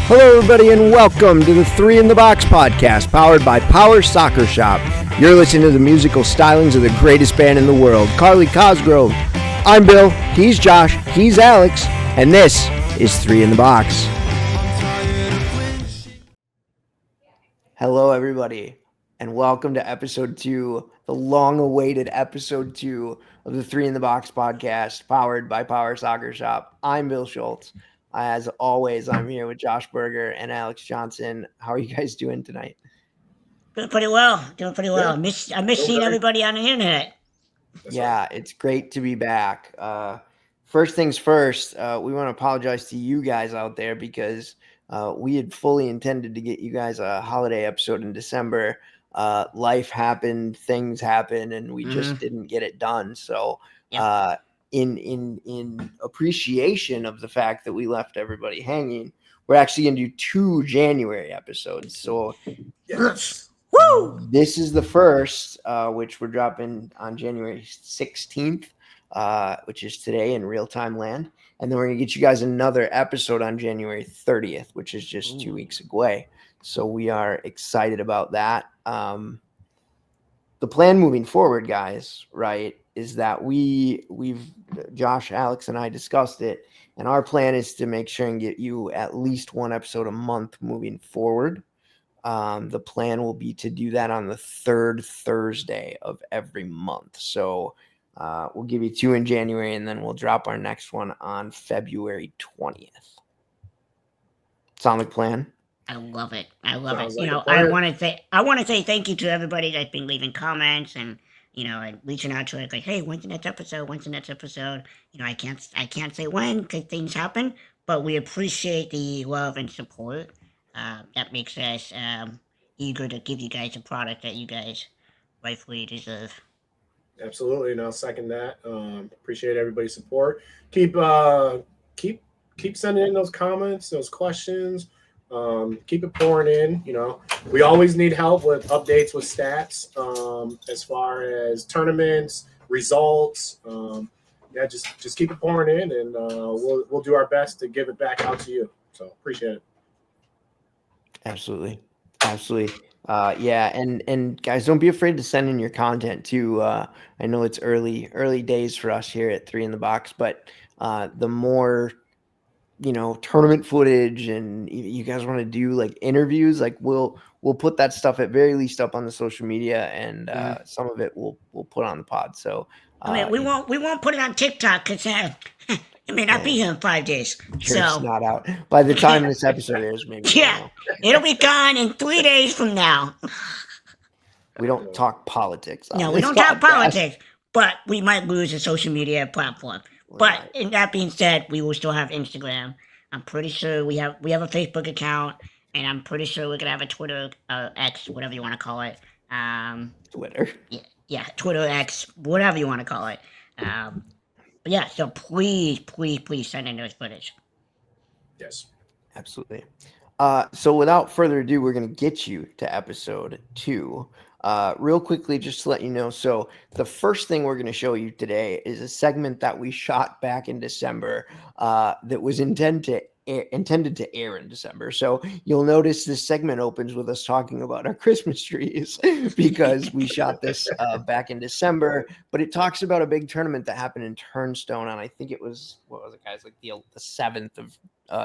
Hello, everybody, and welcome to the Three in the Box podcast, powered by Power Soccer Shop. You're listening to the musical stylings of the greatest band in the world, Carly Cosgrove. I'm Bill, he's Josh, he's Alex, and this is Three in the Box. Hello, everybody, and welcome to episode 2, the long-awaited episode 2 of the Three in the Box podcast, powered by Power Soccer Shop. I'm Bill Schultz. As always, I'm here with Josh Berger and Alex Johnson. How are you guys doing tonight? Doing pretty well. Yeah. I miss seeing everybody on the internet. It's great to be back. First things first, we want to apologize to you guys out there because we had fully intended to get you guys a holiday episode in December. Life happened, things happened, and we just didn't get it done. So in appreciation of the fact that we left everybody hanging, we're actually going to do 2 January episodes. So Yes. Woo! This is the first, which we're dropping on January 16th, which is today in real-time land. And then we're going to get you guys another episode on January 30th, which is just 2 weeks away. So we are excited about that. The plan moving forward, guys, right, is that we've Josh, Alex, and I discussed it, and our plan is to make sure and get you at least one episode a month moving forward. The plan will be to do that on the 3rd Thursday of every month. So we'll give you 2 in January, and then we'll drop our next one on February 20th. Sound like a plan? I love it. I love Sounds it. like You a know, plan. I want to say thank you to everybody that's been leaving comments and and reaching out to it like, hey, when's the next episode? When's the next episode? I can't say when because things happen, but we appreciate the love and support. That makes us eager to give you guys a product that you guys rightfully deserve. Absolutely, and I'll second that. Appreciate everybody's support. Keep sending in those comments, those questions. Keep it pouring in. We always need help with updates with stats, as far as tournaments, results. Just keep it pouring in, and we'll do our best to give it back out to you. So appreciate it. Absolutely. And guys, don't be afraid to send in your content too. I know it's early days for us here at Three in the Box, but the more tournament footage and you guys want to do like interviews, like we'll put that stuff at very least up on the social media, and some of it we'll put on the pod. So We won't put it on TikTok because it may not be here in 5 days. sure, it's not out by the time this episode airs. Maybe it'll be gone in 3 days from now. We don't talk politics. No, we don't talk politics, but we might lose a social media platform. But in that being said, we will still have Instagram. I'm pretty sure we have a Facebook account, and I'm pretty sure we're gonna have a Twitter, X, whatever you want to call it. Twitter. Yeah, Twitter X, whatever you want to call it. But yeah, so please send in those footage. Yes, absolutely. So without further ado, we're gonna get you to episode 2. Real quickly, just to let you know, so the first thing we're going to show you today is a segment that we shot back in December that was intended to air in December. So you'll notice this segment opens with us talking about our Christmas trees because we shot this back in December, but it talks about a big tournament that happened in Turnstone on, I think it was, guys, like the 7th of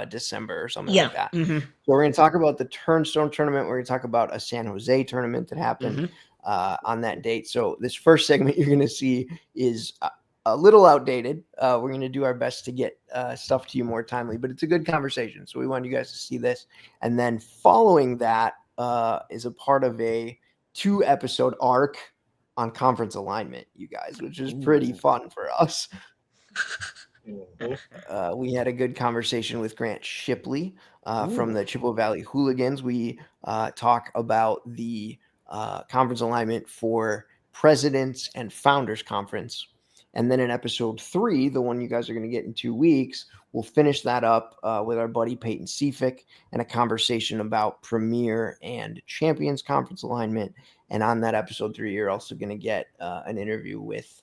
December or something like that. Mm-hmm. So we're going to talk about the Turnstone tournament. We're going to talk about a San Jose tournament that happened on that date. So this first segment you're going to see is a little outdated. We're going to do our best to get stuff to you more timely, but it's a good conversation. So we want you guys to see this. And then following that is a part of a 2-episode arc on conference alignment, you guys, which is pretty fun for us. We had a good conversation with Grant Shipley from the Chippewa Valley Hooligans. We talk about the conference alignment for Presidents and Founders Conference. And then in episode 3, the one you guys are going to get in 2 weeks, we'll finish that up with our buddy Peyton Seafick and a conversation about Premier and Champions Conference alignment. And on that episode 3, you're also going to get an interview with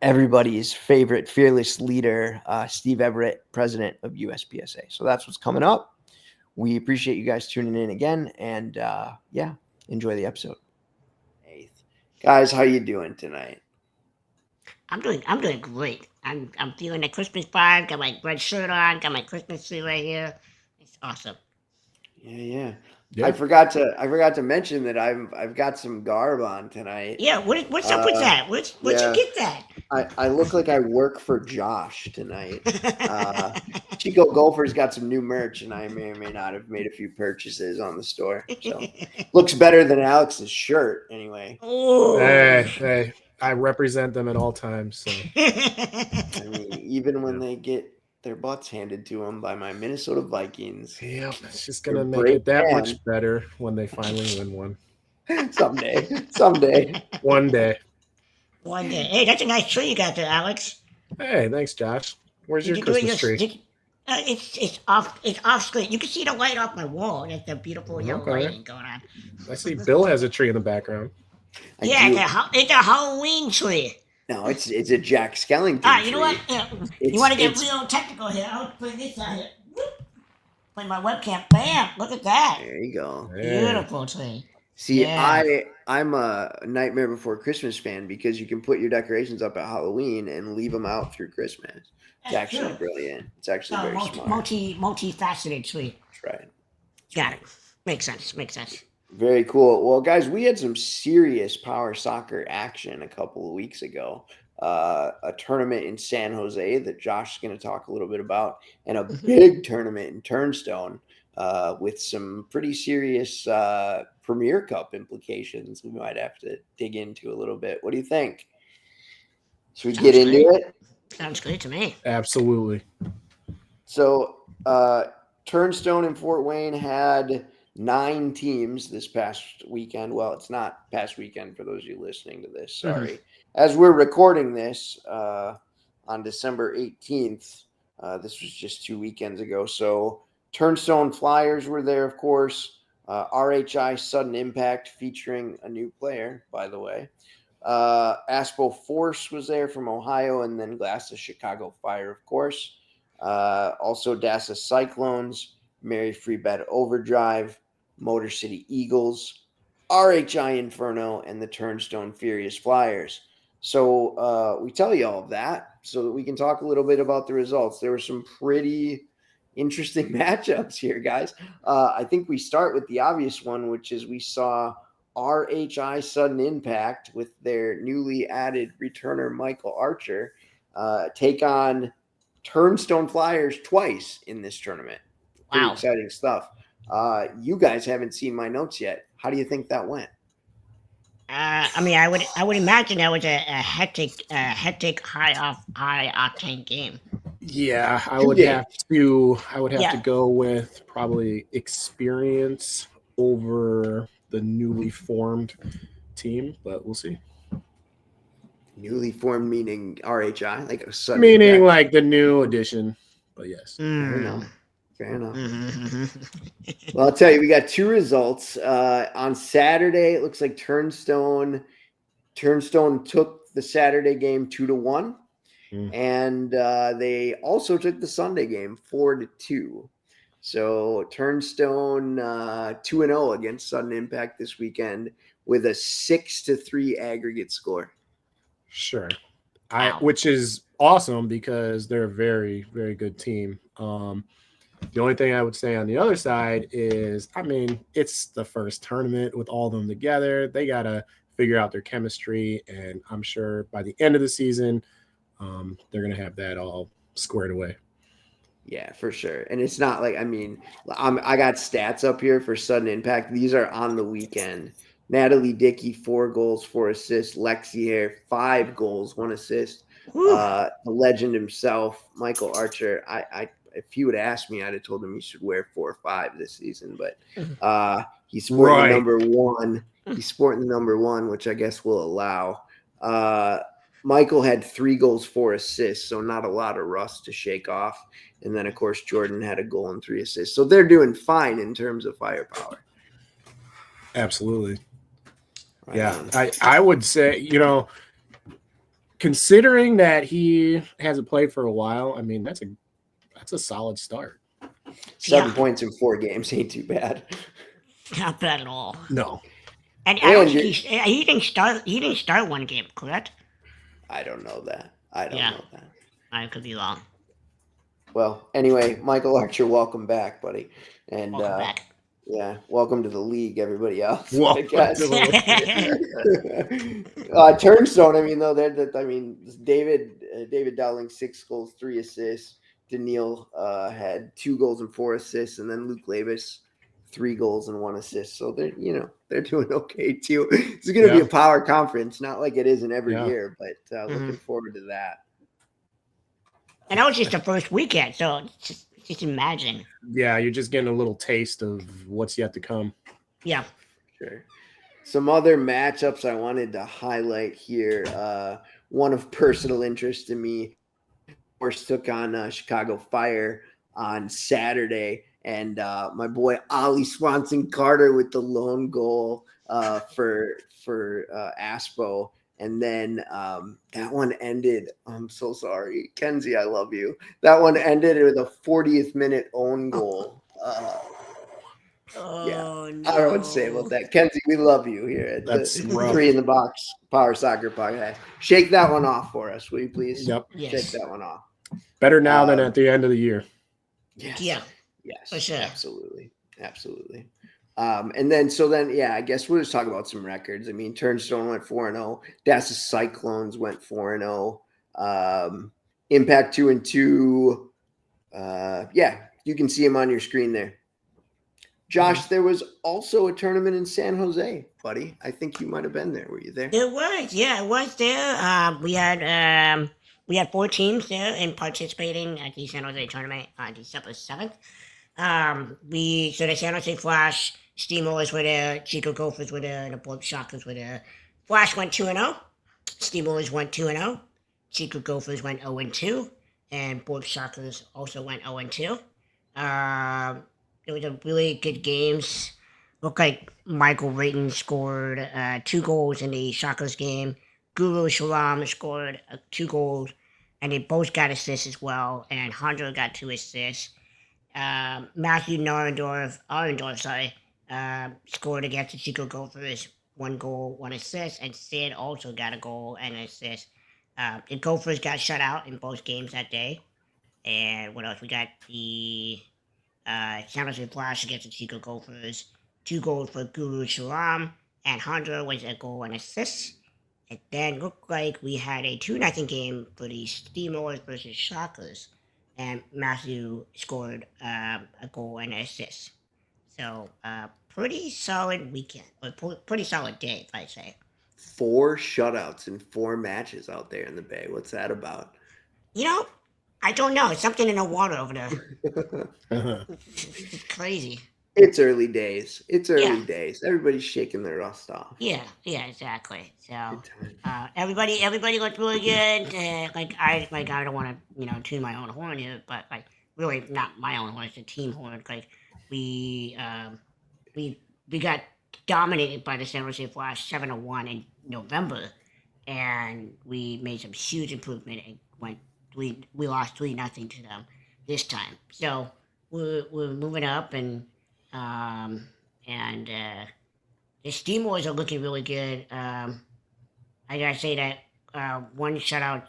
everybody's favorite fearless leader, Steve Everett, president of USPSA. So that's what's coming up. we appreciate you guys tuning in again, and enjoy the episode. Guys, how you doing tonight? I'm doing great. I'm feeling the Christmas vibe. Got my red shirt on. Got my Christmas tree right here. It's awesome. Yeah. Yeah. I forgot to mention that I've got some garb on tonight. Yeah. What's up with that? Where'd you get that? I look like I work for Josh tonight. Chico Golfer's got some new merch, and I may or may not have made a few purchases on the store. So looks better than Alex's shirt, anyway. Oh. Hey, I represent them at all times. So I mean, even when they get their butts handed to them by my Minnesota Vikings. yeah, it's just gonna make it that much better when they finally win one. Someday. One day. One day. Hey, that's a nice tree you got there, Alex. Hey, thanks, Josh. Where's Did your you do it Christmas tree? It's off screen. You can see the light off my wall. That's the beautiful yellow Okay. lighting going on. I see Bill has a tree in the background. It's a Halloween tree. No, it's a Jack Skellington tree. You know what? Yeah, you want to get real technical here? I'll put this on here. Whoop. Play my webcam. Bam! Look at that. There you go. Beautiful tree. See, Yeah. I'm a Nightmare Before Christmas fan because you can put your decorations up at Halloween and leave them out through Christmas. It's actually brilliant. It's actually very smart. Multi-faceted tree. That's right. Got it. Makes sense. Very cool. Well, guys, we had some serious power soccer action a couple of weeks ago. A tournament in San Jose that Josh is going to talk a little bit about, and a big tournament in Turnstone with some pretty serious Premier Cup implications we might have to dig into a little bit. What do you think? Should we get into it? Sounds great to me. Absolutely. So, Turnstone in Fort Wayne had 9 teams this past weekend. Well, it's not past weekend for those of you listening to this. Sorry. As we're recording this on December 18th, this was just 2 weekends ago. So Turnstone Flyers were there, of course. RHI Sudden Impact featuring a new player, by the way. Aspo Force was there from Ohio, and then Glass of Chicago Fire, of course. Also Dassa Cyclones, Mary Free Bed Overdrive, Motor City Eagles, RHI Inferno, and the Turnstone Furious Flyers. So we tell you all of that so that we can talk a little bit about the results. There were some pretty interesting matchups here, guys. I think we start with the obvious one, which is we saw RHI Sudden Impact with their newly added returner Michael Archer take on Turnstone Flyers twice in this tournament. Pretty exciting stuff. You guys haven't seen my notes yet. How do you think that went? I would imagine that was a hectic high octane game. Yeah, I would have to go with probably experience over the newly formed team, but we'll see. Newly formed meaning RHI, like a sudden meaning impact. Like the new addition, but yes. Fair enough. Well, I'll tell you, we got 2 results. On Saturday, it looks like Turnstone took the Saturday game 2-1. And they also took the Sunday game 4-2. So Turnstone 2-0 against Sudden Impact this weekend with a 6-3 aggregate score. Sure. Which is awesome because they're a very, very good team. The only thing I would say on the other side is, it's the first tournament with all of them together. They got to figure out their chemistry, and I'm sure by the end of the season, they're going to have that all squared away. Yeah, for sure. And it's not like, I got stats up here for Sudden Impact. These are on the weekend. Natalie Dickey, 4 goals, 4 assists. Lexi Hare, 5 goals, 1 assist. The legend himself, Michael Archer. If he would ask me, I'd have told him he should wear 4 or 5 this season. But he's sporting the number 1. He's sporting the number 1, which I guess we'll allow. Michael had 3 goals, 4 assists, so not a lot of rust to shake off. And then, of course, Jordan had a goal and 3 assists. So they're doing fine in terms of firepower. Absolutely. Right. Yeah, I would say, considering that he hasn't played for a while, that's a solid start. 7 Yeah. points in 4 games ain't too bad. Not bad at all. No. And I don't And think he didn't start. He didn't start one game, correct? I don't know that. I don't Yeah. know that. I could be wrong. Well, anyway, Michael Archer, welcome back, buddy. And Welcome back. yeah, welcome to the league, everybody else. Welcome I guess. to Turnstone, I mean, though, David Dowling, 6 goals, 3 assists. Daniil had 2 goals and 4 assists, and then Luke Labus, 3 goals and 1 assist. So they're doing okay too. It's going to be a power conference, not like it is in every year, but looking forward to that. And that was just the first weekend, so just imagine. Yeah, you're just getting a little taste of what's yet to come. Yeah. Sure. Some other matchups I wanted to highlight here. One of personal interest to me, of course, took on Chicago Fire on Saturday, and my boy Ollie Swanson Carter with the lone goal for Aspo. And then that one ended. I'm so sorry, Kenzie. I love you. That one ended with a 40th minute own goal. Yeah, No. I don't know what to say about that. Kenzie, we love you here at That's the rough. 3 in the Box Power Soccer Podcast. Shake that one off for us, will you please? Yep. Yes. Shake that one off. Better now than at the end of the year. Yes. Yeah. Yes. For sure. Absolutely. And then, yeah, I guess we'll just talk about some records. I mean, Turnstone went 4-0. Das's Cyclones went 4-0. Impact 2-2. Yeah, you can see them on your screen there. Josh, there was also a tournament in San Jose, buddy. I think you might have been there. Were you there? It was, yeah, it was there. We had 4 teams there and participating at the San Jose tournament on December 7th. So the San Jose Flash, Steamrollers were there, Chico Gophers were there, and the Borg Shockers were there. Flash went 2-0, Steamrollers went 2-0, Chico Gophers went 0-2, and Borg Shockers also went 0-2. It was a really good games. Looked like Michael Rayton scored 2 goals in the Shockers game. Guru Shalom scored 2 goals, and they both got assists as well. And Hondra got 2 assists. Matthew Arendorf, scored against the Chico Gophers, 1 goal, 1 assist, and Sid also got a goal and an assist. The Gophers got shut out in both games that day. And what else? We got the San Jose Flash against the Chico Gophers, 2 goals for Guru Shalom, and Hondra was a goal and assist. It then looked like we had a 2-0 game for the Steamrollers versus Shockers, and Matthew scored a goal and an assist. So, pretty solid weekend, or pretty solid day, if I say. 4 shutouts in 4 matches out there in the Bay. What's that about? I don't know. It's something in the water over there. It's crazy. It's early days. Days. Everybody's shaking their rust off. Yeah, exactly. So everybody looked really good. I don't want to tune my own horn here, but really not my own horn. It's the team horn. We got dominated by the San Jose Flash 7-1 in November, and we made some huge improvement and we lost 3-0 to them this time. So we're moving up, and the Steamrollers are looking really good. I gotta say that one shout out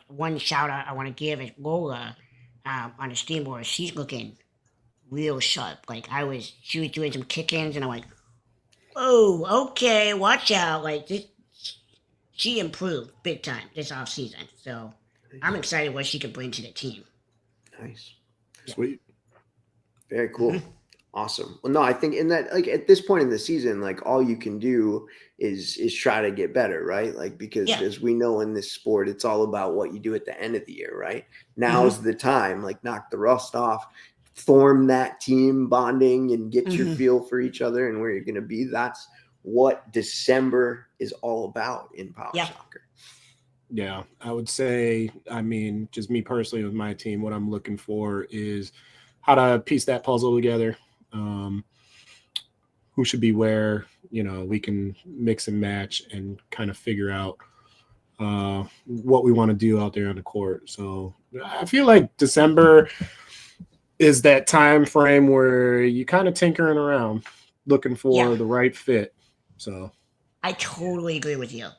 I want to give is Lola on the Steamrollers. She's looking real sharp. She was doing some kick-ins, and I'm like, oh, okay, watch out. She improved big time this off season. So I'm excited what she can bring to the team. Nice. Sweet. Very cool. Awesome. Well, no, I think in that, at this point in the season, all you can do is try to get better, right? Because as we know in this sport, it's all about what you do at the end of the year, right? Now's the time, knock the rust off, form that team bonding and get your feel for each other and where you're going to be. That's what December is all about in power soccer. Yeah, I would say, just me personally with my team, what I'm looking for is how to piece that puzzle together. Who should be where, we can mix and match and kind of figure out what we want to do out there on the court. So I feel like December, is that time frame where you kind of tinkering around, looking for the right fit. So I totally agree with you.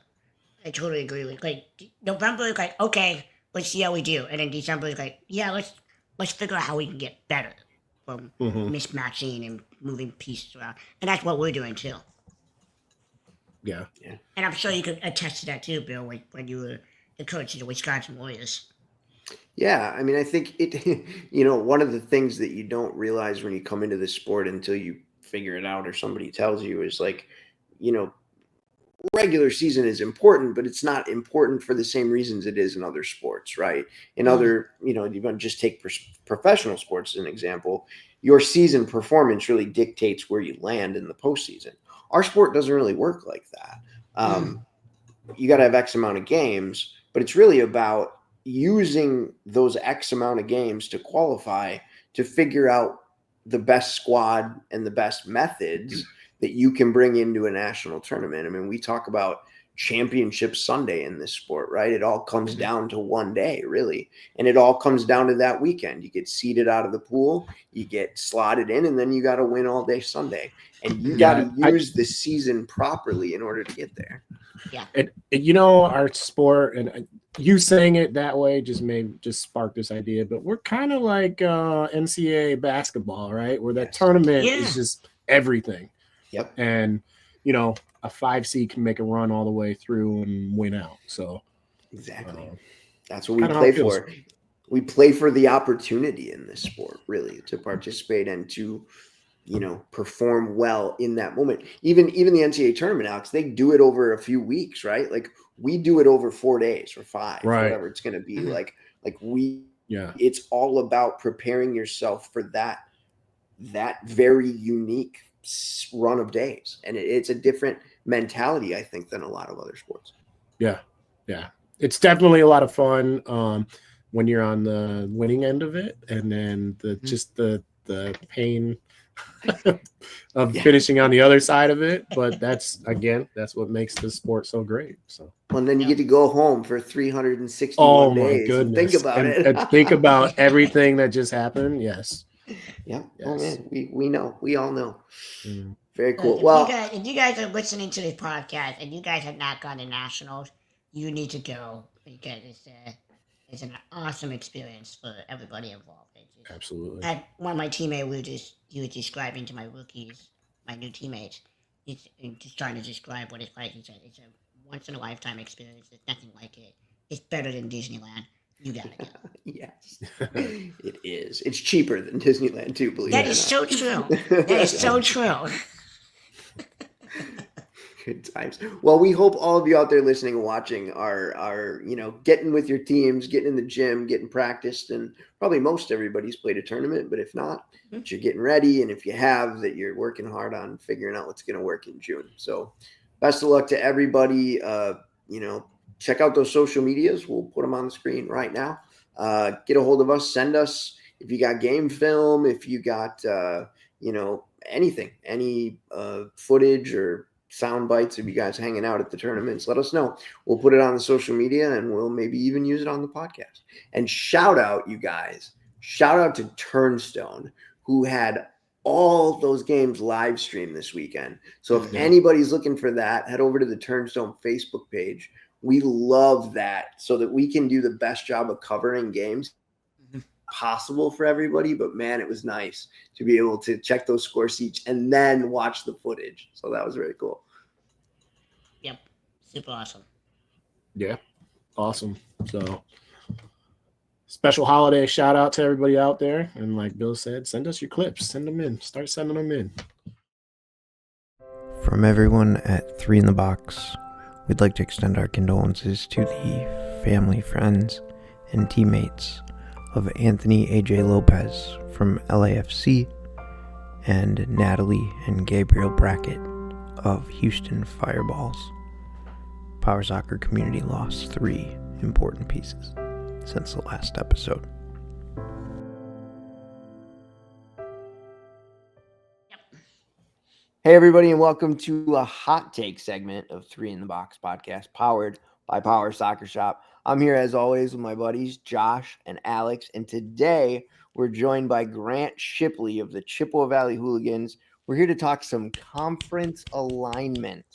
I totally agree with like November is like, okay, let's see how we do, and then December is like, yeah, let's figure out how we can get better from mismatching and moving pieces around, and that's what we're doing too. yeah. And I'm sure you could attest to that too, Bill, when you were the coach of the Wisconsin Warriors. Yeah, I mean, I think it, one of the things that you don't realize when you come into this sport until you figure it out or somebody tells you is like, regular season is important, but it's not important for the same reasons it is in other sports, right? In other, you just take professional sports as an example. Your season performance really dictates where you land in the postseason. Our sport doesn't really work like that. You got to have X amount of games, but it's really about using those X amount of games to qualify, to figure out the best squad and the best methods that you can bring into a national tournament. I mean, we talk about championship Sunday in this sport, right? It all comes down to one day, really. And it all comes down to that weekend. You get seeded out of the pool, you get slotted in, and then you got to win all day Sunday. And you got to use the season properly in order to get there. Yeah. And our sport, and you saying it that way just sparked this idea, but we're kind of like NCAA basketball, right? Where that tournament is just everything. Yep. And, a 5 seed can make a run all the way through and win out. So exactly. That's what we play for. We play for the opportunity in this sport, really, to participate and to, perform well in that moment. Even the NCAA tournament, Alex, they do it over a few weeks, right? Like we do it over 4 days or 5, whatever it's going to be. It's all about preparing yourself for that very unique run of days. And it's a different mentality, I think, than a lot of other sports. Yeah. It's definitely a lot of fun when you're on the winning end of it, and then the pain of finishing on the other side of it. But that's what makes this sport so great. So and then you get to go home for 361 days. Goodness. And think about it. And think about everything that just happened. Yes. Yeah. Yes. Oh man, we know. We all know. Very cool. If you guys are listening to this podcast and you guys have not gone to nationals, you need to go because it's an awesome experience for everybody involved. Absolutely. One of my teammates he was describing to my rookies, my new teammates. He's just trying to describe what it's like. He said it's a once in a lifetime experience. There's nothing like it. It's better than Disneyland. You gotta go. Yes, it is. It's cheaper than Disneyland too. Believe that it is or not. so true. That is so true. Good times. Well, we hope all of you out there listening and watching are getting with your teams, getting in the gym, getting practiced, and probably most everybody's played a tournament. But if not, that you're getting ready, and if you have, that you're working hard on figuring out what's going to work in June. So, best of luck to everybody. Check out those social medias. We'll put them on the screen right now. Get a hold of us. Send us if you got game film, if you got anything, any footage or sound bites of you guys hanging out at the tournaments. Let us know. We'll put it on the social media, and we'll maybe even use it on the podcast. And shout out, you guys. Shout out to Turnstone, who had all those games live streamed this weekend. So if anybody's looking for that, head over to the Turnstone Facebook page. We love that so that we can do the best job of covering games possible for everybody. But man, it was nice to be able to check those score sheets and then watch the footage. So that was really cool. Yep. Super awesome. Yeah. Awesome. So special holiday shout out to everybody out there. And like Bill said, send us your clips. Send them in. Start sending them in. From everyone at 3 in the Box, we'd like to extend our condolences to the family, friends, and teammates of Anthony A.J. Lopez from LAFC and Natalie and Gabriel Brackett of Houston Fireballs. Power Soccer community lost 3 important pieces since the last episode. Hey, everybody, and welcome to a hot take segment of 3 in the Box podcast, powered by Power Soccer Shop. I'm here as always with my buddies Josh and Alex, and today we're joined by Grant Shipley of the Chippewa Valley Hooligans. We're here to talk some conference alignment.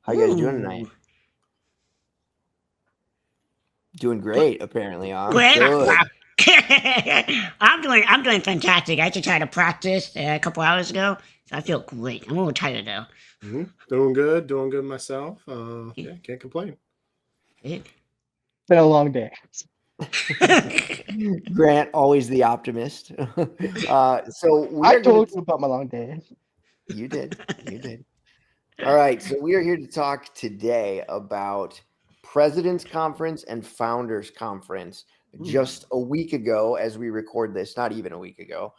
How you guys doing tonight? Ooh. Doing great, apparently. Huh? Great. Good. Wow. I'm doing fantastic. I just had a practice a couple hours ago, so I feel great. I'm a little tired though. Doing good myself. Yeah, can't complain. It- Been a long day. Grant, always the optimist. So we I are told you about my long day. You did. You did. All right. So we are here to talk today about President's Conference and Founders Conference. Just a week ago, as we record this, not even a week ago,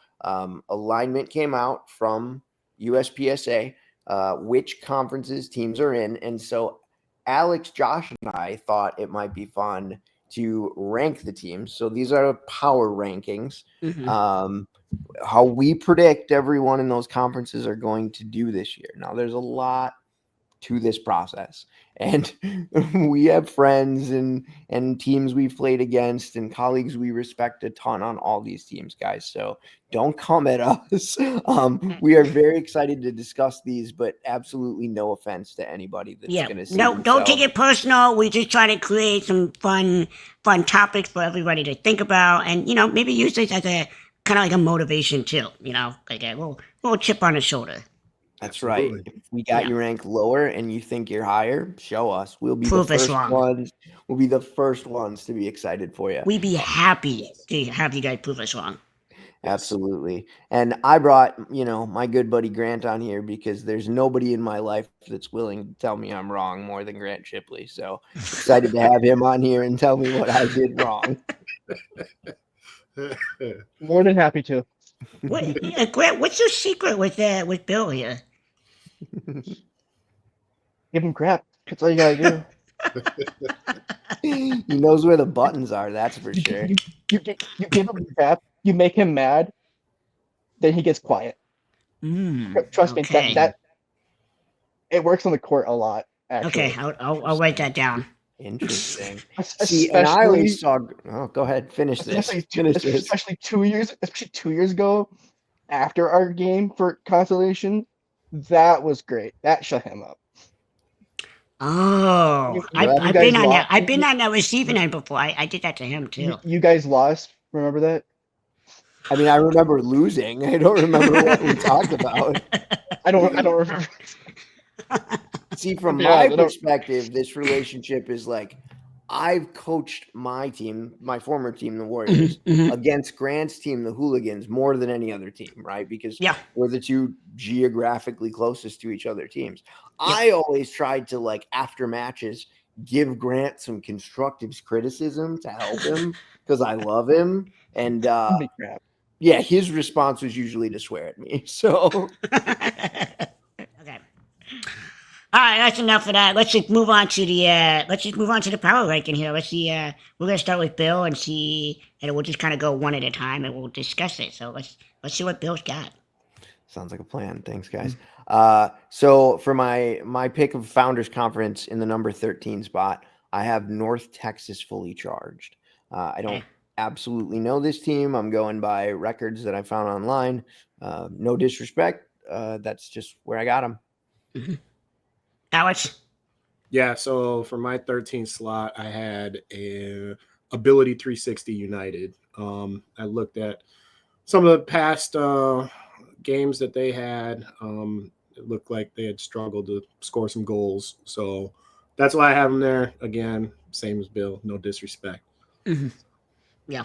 alignment came out from USPSA, which conferences teams are in. And so Alex, Josh, and I thought it might be fun to rank the teams. So these are power rankings. Mhm. How we predict everyone in those conferences are going to do this year. Now, there's a lot to this process, and we have friends and teams we've played against and colleagues we respect a ton on all these teams, guys. So don't come at us. We are very excited to discuss these, but absolutely no offense to anybody that's Yeah. going to see No, don't take themselves- it personal. We just try to create some fun topics for everybody to think about, and maybe use this as a kind of like a motivation too. Like a little chip on the shoulder. That's right. Absolutely. If we got Yeah. you ranked lower and you think you're higher, show us. We'll be Prove the us first wrong. ones. We'll be the first ones to be excited for you. We'd be happy to have you guys prove us wrong. Absolutely. And I brought, my good buddy Grant on here because there's nobody in my life that's willing to tell me I'm wrong more than Grant Shipley. So excited to have him on here and tell me what I did wrong. More than happy to. Grant, what's your secret with Bill here? Give him crap. That's all you gotta do. He knows where the buttons are, that's for sure. You give him crap. You make him mad. Then he gets quiet. Trust me, Okay. that it works on the court a lot. Actually. Okay, I'll write that down. Interesting. Especially, See, and I always saw. Oh, go ahead. Finish this. especially 2 years, especially 2 years ago, after our game for consolation, that was great. That shut him up. Oh, You I've guys been on that. lost. I've been on that receiving end before. I did that to him too. You guys lost. Remember that? I mean, I remember losing. I don't remember what we talked about. I don't remember. See, from Yeah, my I don't- perspective, this relationship is like I've coached my team, my former team, the Warriors, Mhm. against Grant's team, the Hooligans, more than any other team, right? Because Yeah. we're the two geographically closest to each other teams. I always tried to, like, after matches, give Grant some constructive criticism to help him because I love him. And Holy crap. yeah, his response was usually to swear at me. So Okay. All right, that's enough of that. Let's just move on to the power ranking here. Let's see. We're gonna start with Bill and see, and we'll just kind of go one at a time and we'll discuss it. So let's see what Bill's got. sounds like a plan. Thanks, guys. So for my pick of Founders Conference in the number 13 spot, I have North Texas fully charged. I don't absolutely know this team. I'm going by records that I found online. No disrespect. That's just where I got them. Alex. Yeah, so for my 13th slot, I had a Ability 360 United. I looked at some of the past games that they had. It looked like they had struggled to score some goals. So that's why I have them there. Again, same as Bill, no disrespect. Yeah.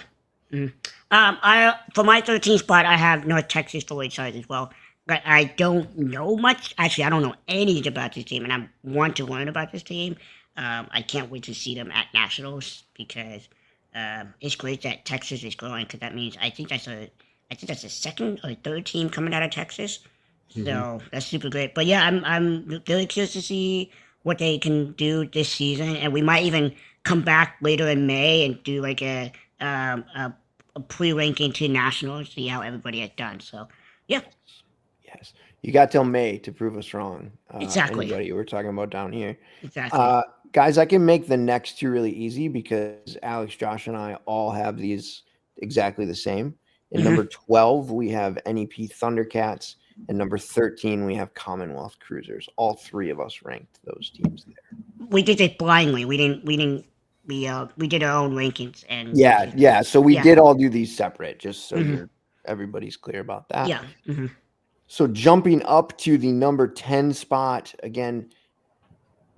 I for my 13th spot, I have North Texas fully charged as well. But I don't know much. Actually, I don't know anything about this team, and I want to learn about this team. I can't wait to see them at nationals because it's great that Texas is growing. Because that means I think that's the second or third team coming out of Texas. So that's super great. But yeah, I'm really curious to see what they can do this season, and we might even come back later in May and do like a pre-ranking to nationals, see how everybody has done. So yeah. You got till May to prove us wrong. Exactly. Anybody we're talking about down here. Exactly. Guys, I can make the next two really easy because Alex, Josh, and I all have these exactly the same. In number 12, we have NEP Thundercats, and number 13, we have Commonwealth Cruisers. All three of us ranked those teams there. We did it blindly. We did our own rankings and Yeah. So we did all do these separate, just so everybody's clear about that. Yeah. So jumping up to the number 10 spot again.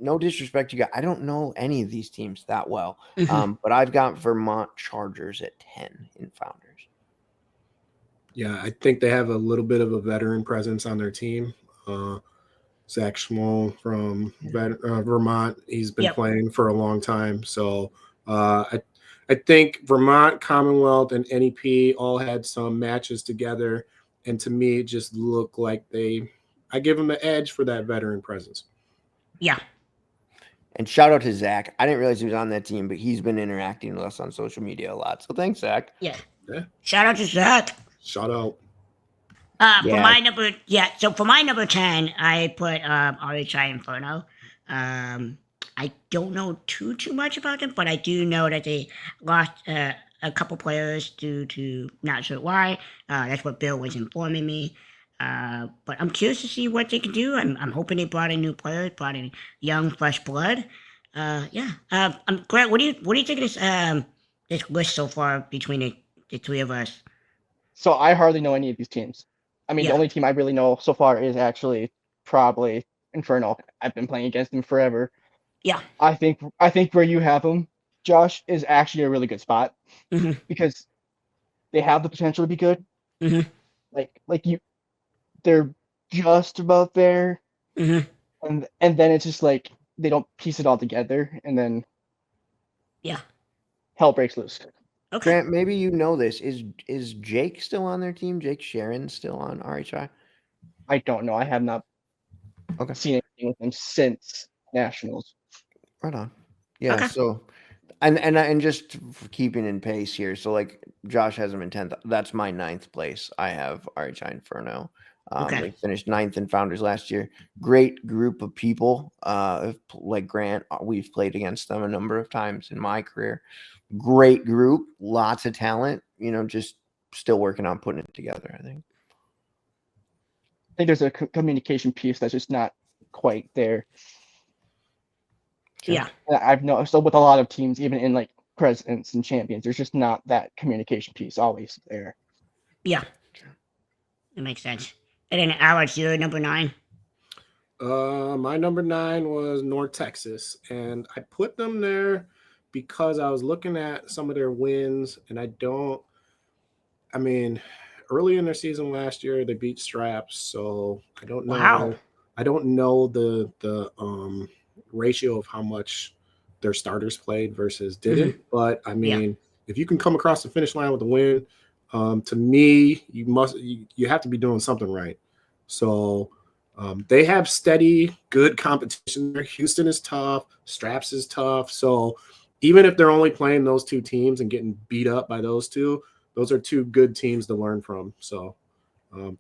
No disrespect to you guys. I don't know any of these teams that well. But I've got Vermont Chargers at 10 in Founders. Yeah, I think they have a little bit of a veteran presence on their team. Zach Schmoll from Vermont, he's been playing for a long time. So I think Vermont, Commonwealth, and NEP all had some matches together. And to me, it just looked like I give them the edge for that veteran presence. Yeah. And shout out to Zach. I didn't realize he was on that team, but he's been interacting with us on social media a lot. So thanks, Zach. Yeah. Shout out to Zach. Shout out. For my number 10, I put RHI Inferno. I don't know too much about them, but I do know that they lost a couple players due to not sure why. That's what Bill was informing me. But I'm curious to see what they can do. I'm hoping they brought in new players, brought in young, fresh blood. Grant, what do you think of this list so far between the three of us? So I hardly know any of these teams. I mean, the only team I really know so far is actually probably Inferno. I've been playing against them forever. Yeah. I think where you have them, Josh, is actually a really good spot because they have the potential to be good. They're just about there, and then it's just like they don't piece it all together, and then hell breaks loose. Okay. Grant, maybe you know this. Is Jake still on their team? Jake Sharon still on RHI? I don't know. I have not seen anything with them since Nationals. Right on. Yeah. So, and just for keeping in pace here. So, like Josh has him in 10th. That's my 9th place. I have RHI Inferno. They finished 9th in Founders last year. Great group of people. Like Grant, we've played against them a number of times in my career. Great group, lots of talent. Just still working on putting it together. I think there's a communication piece that's just not quite there. Yeah, I've noticed. So with a lot of teams, even in like presidents and champions, there's just not that communication piece always there. Yeah, it makes sense. And then Alex, you're number 9. My number 9 was North Texas, and I put them there because I was looking at some of their wins, and early in their season last year, they beat Straps, so I don't know. Wow. I don't know the ratio of how much their starters played versus didn't, but if you can come across the finish line with a win, to me, you have to be doing something right. So they have steady, good competition there. Houston is tough. Straps is tough. So even if they're only playing those two teams and getting beat up by those two, those are two good teams to learn from. So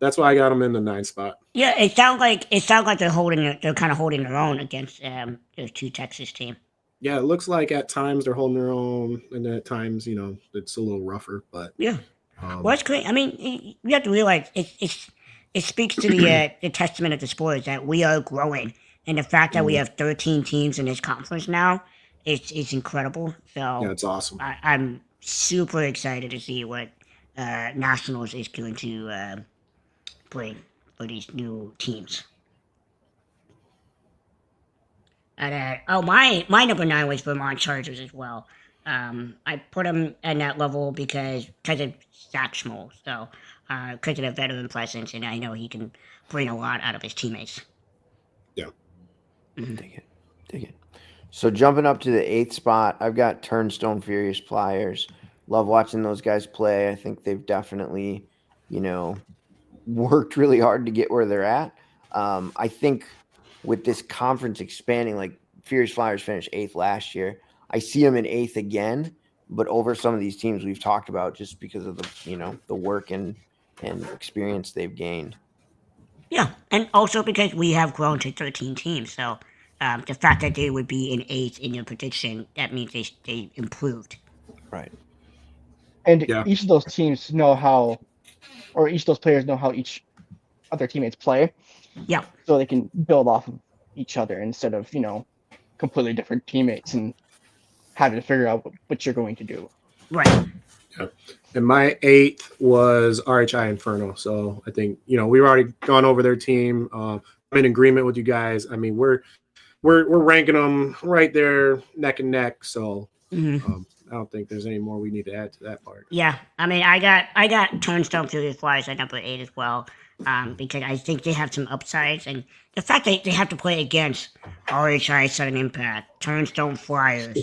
that's why I got them in the 9th spot. Yeah, it sounds like they're kind of holding their own against those two Texas teams. Yeah, it looks like at times they're holding their own, and then at times, it's a little rougher. But well, that's great. I mean, you have to realize it speaks to the testament of the sport is that we are growing, and the fact that we have 13 teams in this conference now, it's incredible. So yeah, it's awesome. I'm super excited to see what Nationals is going to bring for these new teams. And my number 9 was Vermont Chargers as well. I put them at that level because of Zach Schmoll. So because of the veteran presence, and I know he can bring a lot out of his teammates. Yeah. Dig it. So jumping up to the 8th spot, I've got Turnstone Furious Pliers. Love watching those guys play. I think they've definitely, worked really hard to get where they're at. I think with this conference expanding, like Furious Flyers finished 8th last year. I see them in 8th again, but over some of these teams we've talked about just because of the, the work and experience they've gained. Yeah, and also because we have grown to 13 teams, so the fact that they would be an 8 in your prediction, that means they improved. Right. And Yeah. each of those teams know how, or each of those players know how each other teammates play. Yeah. So they can build off of each other instead of, completely different teammates and having to figure out what you're going to do. Right. And my 8th was RHI Inferno. So I think, we've already gone over their team. I'm in agreement with you guys. I mean, we're ranking them right there neck and neck. So I don't think there's any more we need to add to that part. Yeah, I mean, I got Turnstone Furious Flyers at number 8 as well, because I think they have some upsides, and the fact that they have to play against RHI Sudden Impact, Turnstone Flyers,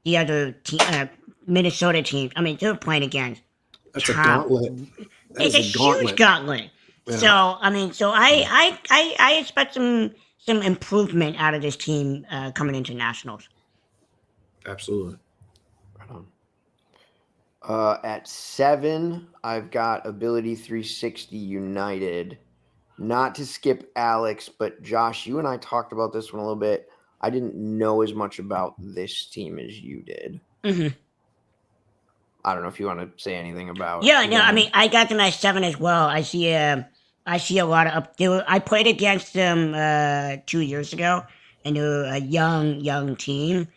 the other team, Minnesota team. I mean, they're playing against. That's a gauntlet. It's a huge gauntlet. Yeah. So I mean, I expect some improvement out of this team coming into nationals. Absolutely. At 7, I've got Ability 360 United. Not to skip Alex, but Josh, you and I talked about this one a little bit. I didn't know as much about this team as you did. Mm-hmm. I don't know if you want to say anything about. Yeah, no, I mean, I got them at 7 as well. I see a lot of I played against them 2 years ago, and they were a young team.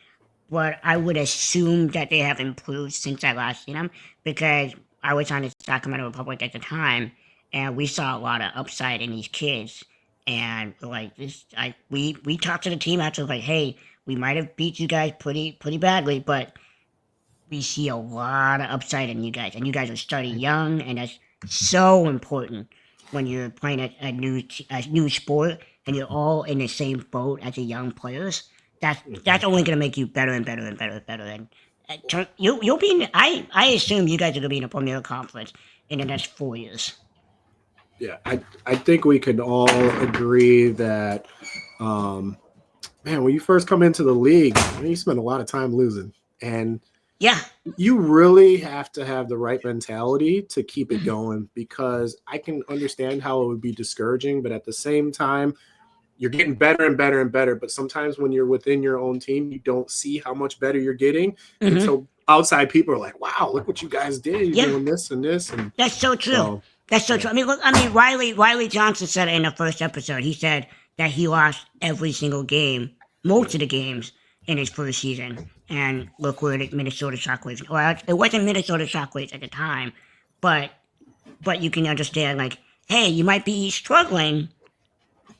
But I would assume that they have improved since I last seen them, because I was on the Sacramento Republic at the time, and we saw a lot of upside in these kids. And like this, we talked to the team after, like, hey, we might have beat you guys pretty badly, but we see a lot of upside in you guys, and you guys are starting young, and that's so important when you're playing a new sport, and you're all in the same boat as the young players. That's only gonna make you better and better and better and better. And you'll be in. I assume you guys are gonna be in a Premier Conference in the next 4 years. Yeah, I think we could all agree that, man, when you first come into the league, you spend a lot of time losing, and yeah, you really have to have the right mentality to keep it going, because I can understand how it would be discouraging, but at the same time, you're getting better and better and better. But sometimes when you're within your own team, you don't see how much better you're getting. Mm-hmm. And so outside people are like, wow, look what you guys did. You're doing this and this. And that's so true. That's so true. I mean, look, Riley Johnson said it in the first episode. He said that he lost every single game, most of the games in his first season. And look where the Minnesota Shockwaves. Well, it wasn't Minnesota Shockwaves at the time, but you can understand, like, hey, you might be struggling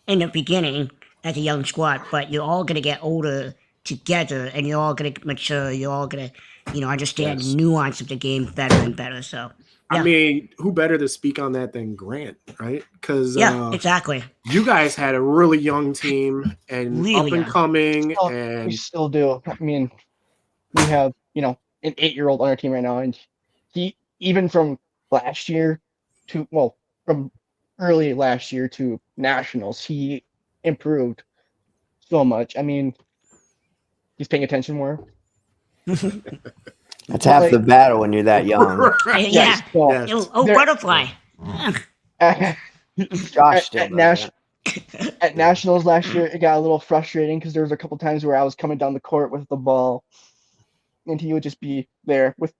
in the beginning as a young squad, but you're all gonna get older together, and you're all gonna mature. You're all gonna, understand the nuance of the game better and better. So, yeah. I mean, who better to speak on that than Grant, right? Because exactly. You guys had a really young team and really up and coming, and we still do. I mean, we have an 8-year-old on our team right now, and he, even from last year from early last year to nationals, he improved so much. I mean, he's paying attention more. That's half the battle when you're that young. Yeah. Butterfly. Josh at nationals last year, it got a little frustrating because there was a couple times where I was coming down the court with the ball, and he would just be there with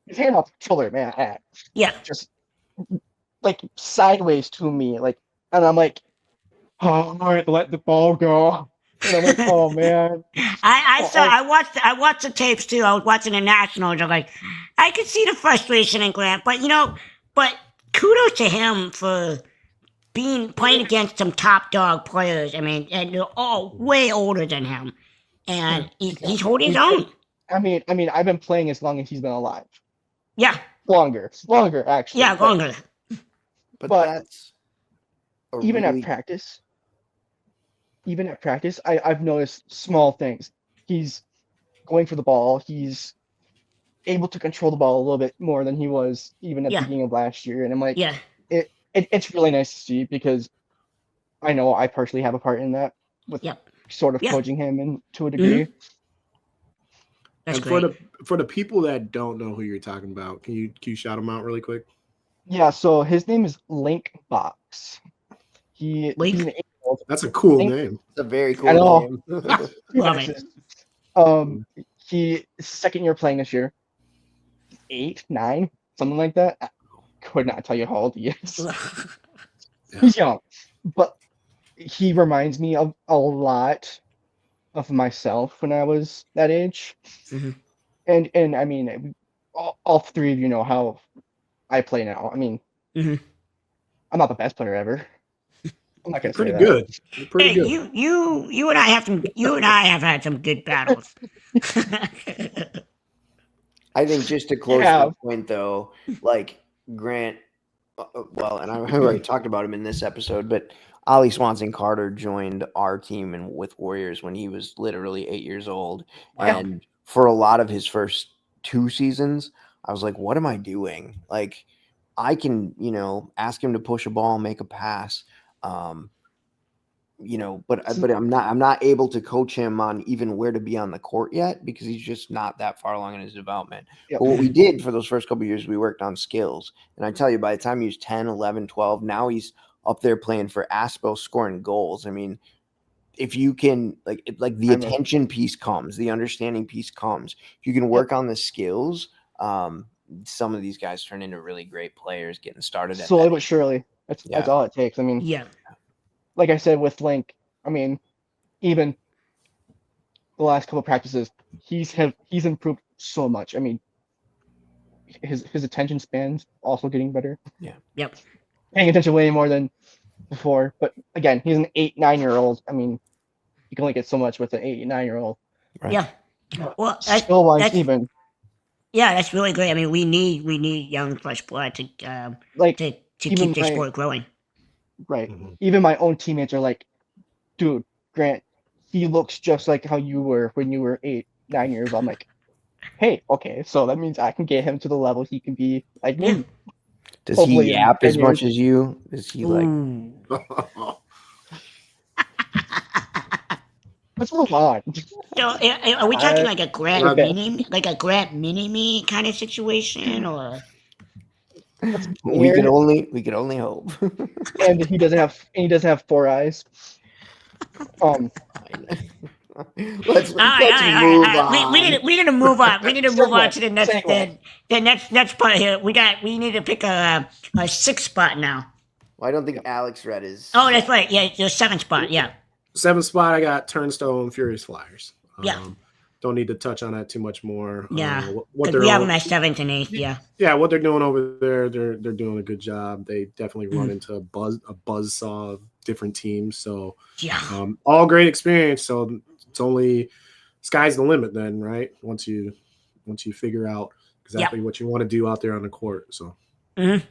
his hand off the controller, man. Yeah. Just like sideways to me, like, and I'm like, oh, all right, let the ball go. And I'm like, oh man. I watched the tapes too. I was watching the nationals. I'm like, I could see the frustration in Grant, but kudos to him for playing against some top dog players. I mean, and they're all way older than him, and he's holding his own. I mean, I've been playing as long as he's been alive. Yeah. Longer actually. Yeah, longer. But that's even at practice, I've noticed small things. He's going for the ball. He's able to control the ball a little bit more than he was even at the beginning of last year. And I'm like, it's really nice to see, because I know I partially have a part in that with sort of coaching him and to a degree. Mm-hmm. That's and great. For the people that don't know who you're talking about, can you shout him out really quick? Yeah, so his name is Link Box. He's an 8-year-old. That's a cool name. It's a very I know. cool name. Love it. He second year playing this year, 8, 9, something like that. I could not tell you how old he is. He's young, but he reminds me of a lot of myself when I was that age. Mhm. And I mean, all three of you know how I play now. I mean, Mhm. I'm not the best player ever. I'm not gonna say Pretty that. good. You're pretty Hey, good. you and I have had some good battles. I think just to close that point, though, like Grant, well, and I already talked about him in this episode, but Ollie Swanson Carter joined our team and with Warriors when he was literally 8 years old. Wow. And for a lot of his first 2 seasons, I was like, what am I doing? Like, I can, ask him to push a ball, make a pass. But I'm not able to coach him on even where to be on the court yet because he's just not that far along in his development. Yep. But what we did for those first couple of years, we worked on skills. And I tell you, by the time he was 10, 11, 12, now he's up there playing for ASPO scoring goals. I mean, if you can like the attention piece comes, the understanding piece comes. If you can work on the skills, some of these guys turn into really great players getting started at slowly but surely. That's all it takes. I mean, yeah. Like I said with Link, I mean, even the last couple practices, he's improved so much. I mean, his attention span's also getting better. Yeah. Yep. Paying attention way more than before. But again, he's an 8, 9-year-old. I mean, you can only get so much with an 8, 9-year-old. Right. Yeah. Well, skill wise, even. Yeah, that's really great. I mean, we need young fresh blood to keep this sport growing. Right. Mm-hmm. Even my own teammates are like, dude, Grant, he looks just like how you were when you were 8, 9 years old. I'm like, hey, okay, so that means I can get him to the level he can be like me. Does he yap as much as you? Is he like? Let's move on. So, are we talking like a Grant mini-me kind of situation, or? We can only hope. And he doesn't have 4 eyes. Let's move on. We need to move on. We need to move on to the next part here. We need to pick a 6th spot now. Well, I don't think Alex read his. Oh, that's right. Yeah, your 7th spot. Yeah. 7th spot, I got Turnstone Furious Flyers. Yeah. Don't need to touch on that too much more. Yeah. What we have them at 7th and 8th. Yeah. Yeah, what they're doing over there, they're doing a good job. They definitely run into a buzzsaw of different teams. So all great experience. So it's only sky's the limit then, right? Once you figure out exactly what you want to do out there on the court. So. Love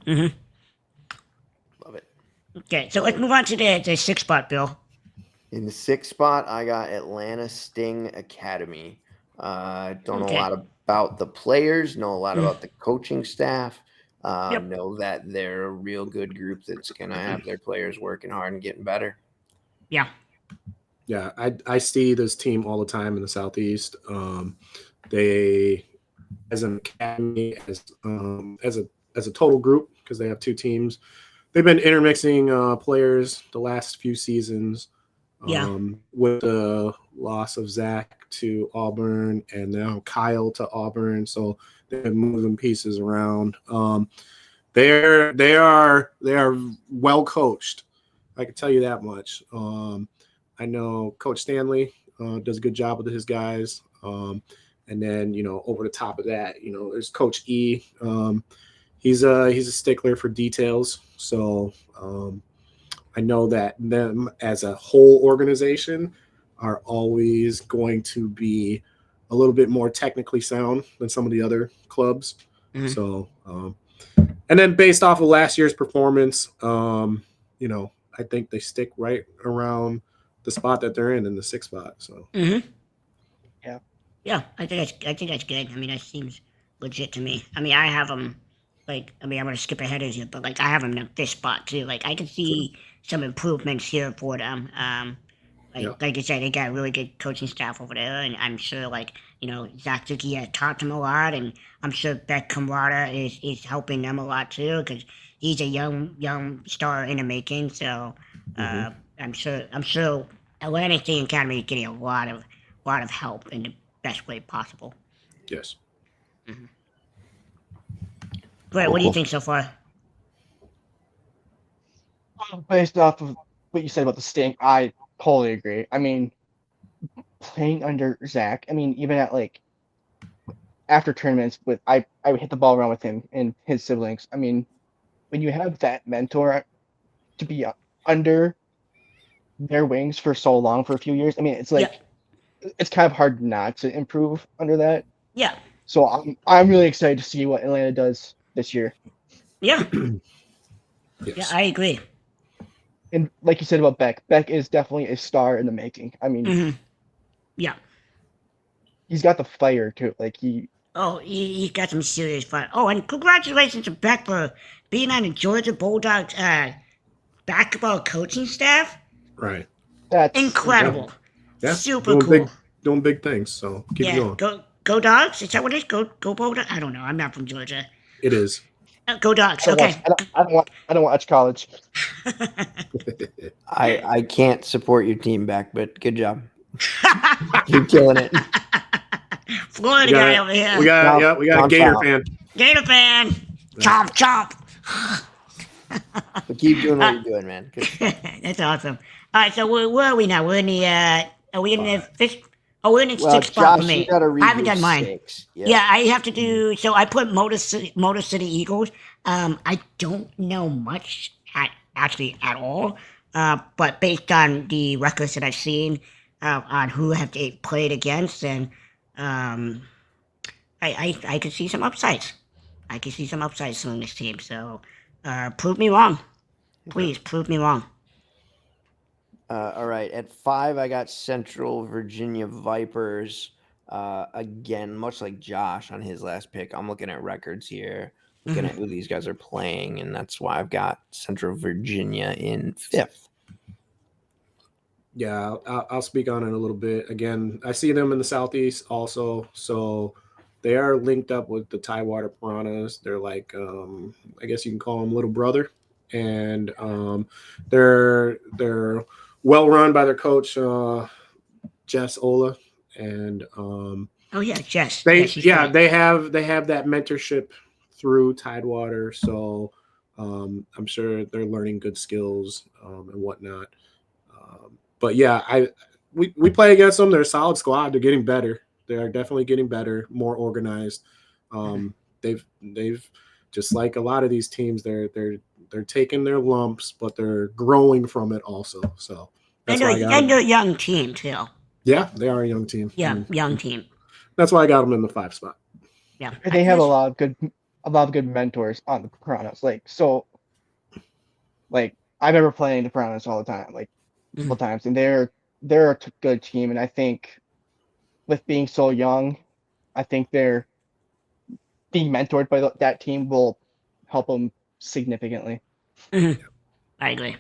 it. Okay, so let's move on to the 6th spot, Bill. In the 6th spot, I got Atlanta Sting Academy. Don't know a lot about the players, know a lot about the coaching staff. Know that they're a real good group that's going to have their players working hard and getting better. Yeah. Yeah, I see this team all the time in the Southeast. They, as an academy, as a total group, because they have 2 teams, they've been intermixing players the last few seasons. With the loss of Zach to Auburn and now Kyle to Auburn, so they've been moving pieces around. They are well coached. I can tell you that much. I know Coach Stanley does a good job with his guys, and then over the top of that, there's Coach E. He's a stickler for details, so. I know that them as a whole organization are always going to be a little bit more technically sound than some of the other clubs. Mm-hmm. So, and then based off of last year's performance, I think they stick right around the spot that they're in the 6th spot. So, yeah, I think that's good. I mean, that seems legit to me. I mean, I have them. I'm going to skip ahead of you, but I have them in this spot too. I can see some improvements here for them. Like you said, they got a really good coaching staff over there, and I'm sure Zach Zucchi has taught them a lot, and I'm sure Beck Camrata is helping them a lot too, because he's a young star in the making. So I'm sure Atlantic State Academy is getting a lot of help in the best way possible. Yes. Brett, what do you think so far? Based off of what you said about the stink, I totally agree. I mean, playing under Zach, I mean, even at like after tournaments with I would hit the ball around with him and his siblings. I mean, when you have that mentor to be under their wings for so long, for a few years, I mean, it's like it's kind of hard not to improve under that. Yeah. So I'm really excited to see what Atlanta does this year. Yeah. Yes. Yeah, I agree. And like you said about Beck is definitely a star in the making. I mean, yeah, he's got the fire too. Like he got some serious fire. Oh, and congratulations to Beck for being on the Georgia Bulldogs basketball coaching staff. Right. That's incredible. Yeah. Super cool. Doing big things. So keep going. Go Dogs. Is that what it is? Go Bulldogs. I don't know. I'm not from Georgia. It is. Go Dogs. Okay. I don't watch college. I can't support your team back, but good job. Keep killing it. Florida guy over here. We got a Gator fan. Gator fan. Chomp chomp. But keep doing what you're doing, man. That's awesome. All right, so where are we now? We're in the are we in the fifth? Oh, we're in the sixth spot for me. I haven't done mine. Yeah, I have to do. So I put Motor City Eagles. I don't know much at all. But based on the records that I've seen on who have they played against, and I could see some upsides. I can see some upsides from this team. So prove me wrong. Please prove me wrong. All right. At 5, I got Central Virginia Vipers. Again, much like Josh on his last pick, I'm looking at records here, looking at who these guys are playing, and that's why I've got Central Virginia in 5th. Yeah, I'll speak on it a little bit. Again, I see them in the Southeast also, so they are linked up with the Tidewater Piranhas. They're like, I guess you can call them little brother, and they're well run by their coach Jess Ola, and Jess. They have that mentorship through Tidewater, so I'm sure they're learning good skills and whatnot. But yeah, we play against them. They're a solid squad. They're getting better. They are definitely getting better, more organized. They've just like a lot of these teams, they're taking their lumps, but they're growing from it also. So that's why I got them. And they're a young team too. Yeah, they are a young team. Yeah, young team. That's why I got them in the 5 spot. Yeah, they have a lot of good mentors on the Piranhas. Like I remember playing the Piranhas all the time, like multiple times, and they're a good team. And I think with being so young, I think they're being mentored by that team will help them significantly. I agree.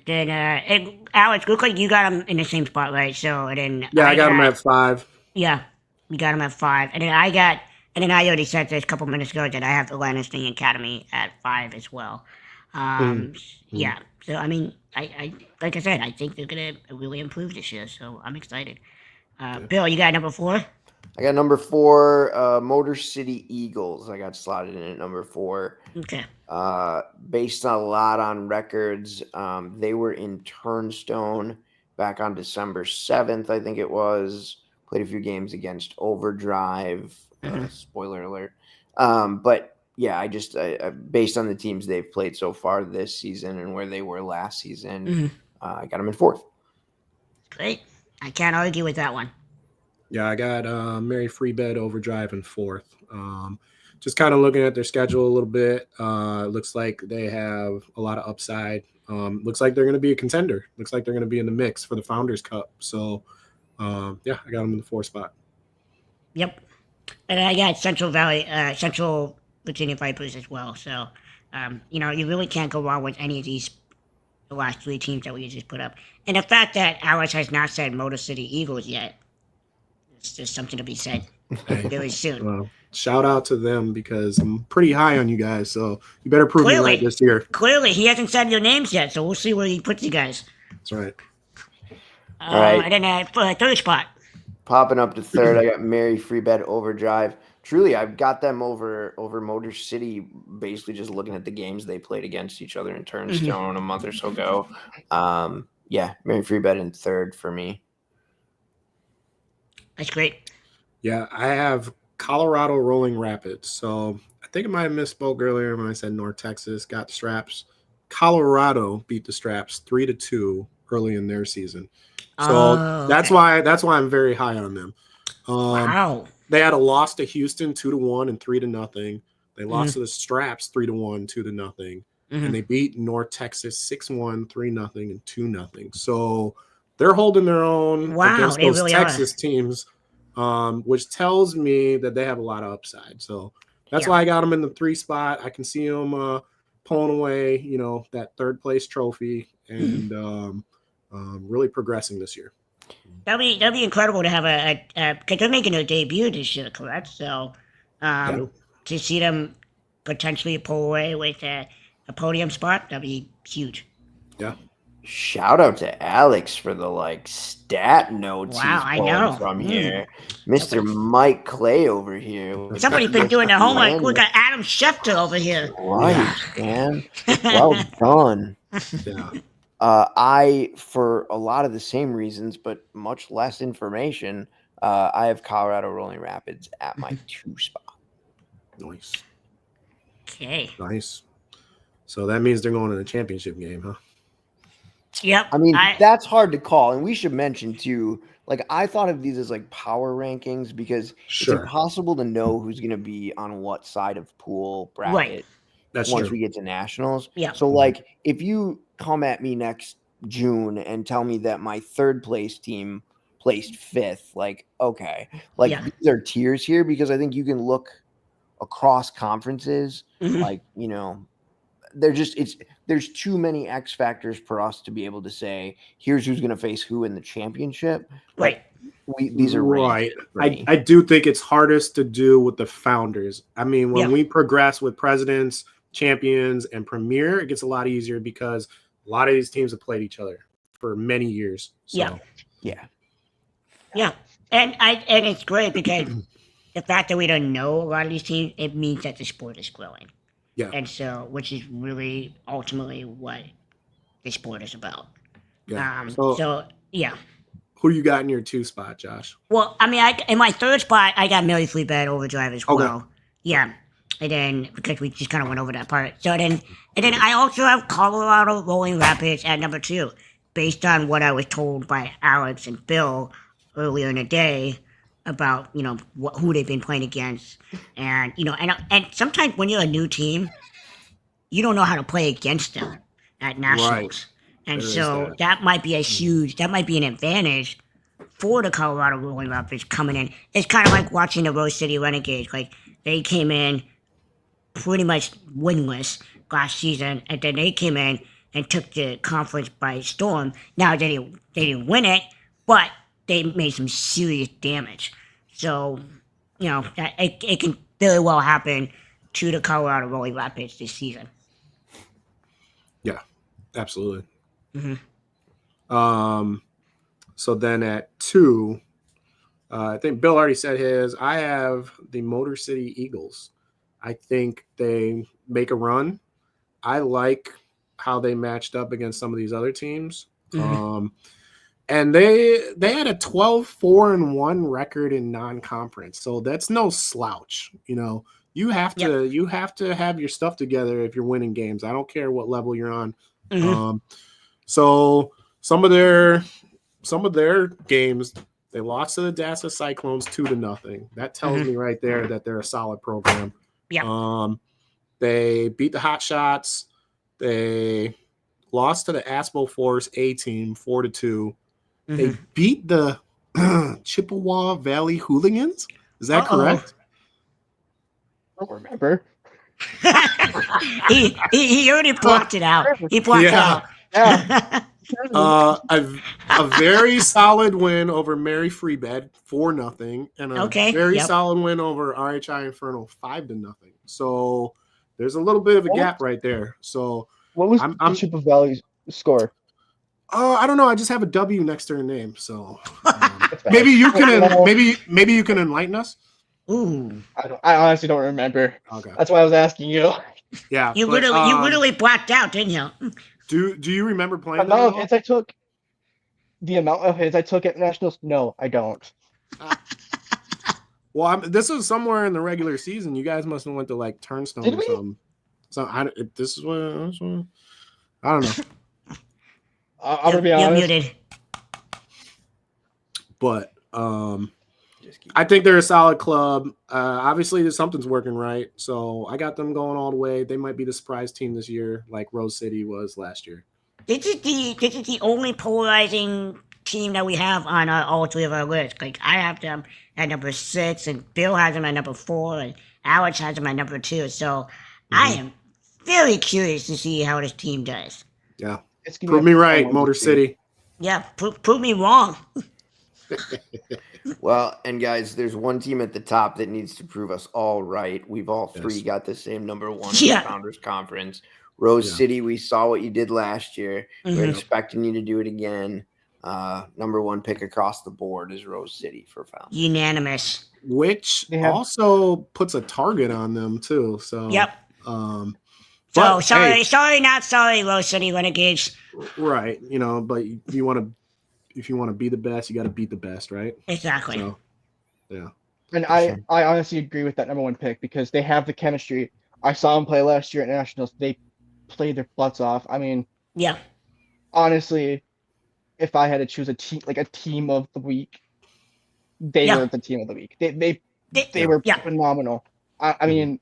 Then, Alex, look like you got them in the same spot, right? So, and then I got them at 5. Yeah, you got them at 5, and then I already said this a couple minutes ago that I have the Atlantic State Academy at 5 as well. Yeah. So I mean, I like I said, I think they're gonna really improve this year. So I'm excited. Bill, you got number 4? I got number 4, Motor City Eagles. I got slotted in at number 4. Okay. Based a lot on records, they were in Turnstone back on December 7th, I think it was. Played a few games against Overdrive. Spoiler alert. But yeah, I based on the teams they've played so far this season and where they were last season, I got them in 4th. Great. I can't argue with that one. Yeah, I got Mary Freebed Overdrive in 4th. Just kind of looking at their schedule a little bit. Looks like they have a lot of upside. Looks like they're going to be a contender. Looks like they're going to be in the mix for the Founders Cup. So, I got them in the 4th spot. Yep. And I got Central Virginia Vipers as well. So, you really can't go wrong with any of the last 3 teams that we just put up. And the fact that Alex has not said Motor City Eagles yet, it's just something to be said. very soon. Shout out to them because I'm pretty high on you guys, so you better prove me right this year. Clearly, he hasn't said your names yet, so we'll see where he puts you guys. That's right. All right. And then third spot. Popping up to third, I got Mary Free Bed Overdrive. Truly, I've got them over Motor City, basically just looking at the games they played against each other in Turnstone a month or so ago. Yeah, Mary Free Bed in third for me. That's great. Yeah, I have Colorado Rolling Rapids. So I think I might have misspoke earlier when I said North Texas got the Straps. Colorado beat the Straps 3-2 early in their season. So that's why I'm very high on them. Wow. They had a loss to Houston 2-1 and 3-0. They lost to the Straps 3-1, 2-0. And they beat North Texas 6-1, 3-0, and 2-0. So they're holding their own against those really Texas teams, which tells me that they have a lot of upside. So that's why I got them in the 3 spot. I can see them pulling away, that third place trophy and really progressing this year. That'd be incredible to have because they're making their debut this year, correct? So to see them potentially pull away with a podium spot, that'd be huge. Yeah. Shout out to Alex for the stat notes. Wow, I know. From here, Mr. Mike Clay over here. Somebody's been doing their homework. We got Adam Schefter over here. Right, man. Well done. Yeah. I, for a lot of the same reasons, but much less information, I have Colorado Rolling Rapids at my 2 spot. Nice. Okay. Nice. So that means they're going to the championship game, huh? Yep. I mean, that's hard to call. And we should mention, too, I thought of these as power rankings because it's impossible to know who's going to be on what side of pool bracket. Right. That's once true. we get to nationals. Yeah. So if you come at me next June and tell me that my third place team placed 5th, okay. These are tiers here because I think you can look across conferences. There's too many X factors for us to be able to say, here's who's going to face who in the championship. Right. These are right. I do think it's hardest to do with the founders. I mean, when we progress with presidents, champions, and premier, it gets a lot easier because a lot of these teams have played each other for many years. So. Yeah. And it's great because the fact that we don't know a lot of these teams, it means that the sport is growing. Yeah. And so, which is really ultimately what the sport is about. Yeah. Who you got in your 2 spot, Josh? Well, I mean, in my 3rd spot, I got Mary Free Bed Overdrive as well. Yeah. And then, because we just kind of went over that part. So then I also have Colorado Rolling Rapids at number 2, based on what I was told by Alex and Bill earlier in the day about, who they've been playing against. And, and sometimes when you're a new team, you don't know how to play against them at nationals. Right. And so that might be an advantage for the Colorado Rolling Rapids coming in. It's kind of like watching the Rose City Renegades. They came in pretty much winless last season, and then they came in and took the conference by storm. Now, they didn't win it, but they made some serious damage. So, it can very well happen to the Colorado Rolling Rapids this season. Yeah, absolutely. Mm-hmm. So then at 2, I think Bill already said his. I have the Motor City Eagles. I think they make a run. I like how they matched up against some of these other teams. Mm-hmm. And they had a 12-4-1 record in non-conference. So that's no slouch. You have to have your stuff together if you're winning games. I don't care what level you're on. Mm-hmm. So some of their games, they lost to the Dassa Cyclones 2-0. That tells me right there that they're a solid program. Yeah. They beat the Hot Shots. They lost to the Aspo Force A team 4-2. Mm-hmm. They beat the Chippewa Valley Hooligans. Is that correct? I don't remember. he already blocked it out. He blocked it out. Yeah. A very solid win over Mary Freebed 4-0, and a very solid win over RHI Inferno 5-0. So there's a little bit of a gap right there. So what was the Chippewa Valley score? I don't know. I just have a W next to her name, so maybe you can maybe you can enlighten us. Ooh, I honestly don't remember. Okay, that's why I was asking you. Yeah, you literally blacked out, didn't you? Do you remember playing? The amount of hits I took. The amount of hits I took at nationals? No, I don't. Well, this was somewhere in the regular season. You guys must have went to like Turnstone or something. So this is what I don't know. I'm gonna be honest. You're muted. But I think they're a solid club. Obviously, something's working right. So I got them going all the way. They might be the surprise team this year, like Rose City was last year. This is the only polarizing team that we have on all three of our lists. Like I have them at number 6, and Bill has them at number 4, and Alex has them at number 2. So I am very curious to see how this team does. Yeah, prove me right, Motor City. Yeah, prove me wrong. Well, and guys, there's one team at the top that needs to prove us all right. We've all three got the same number 1 in the Founders Conference. Rose City, we saw what you did last year. We're expecting you to do it again. Number 1 pick across the board is Rose City for Founders. Unanimous. Which also puts a target on them too. So sorry, not sorry, Rose City Renegades. Right, but if you want to be the best, you got to beat the best, right? Exactly. So, yeah. And I honestly agree with that number 1 pick because they have the chemistry. I saw them play last year at Nationals. They played their butts off. I mean, honestly, if I had to choose a team of the week, they were the team of the week. They were phenomenal. I mean,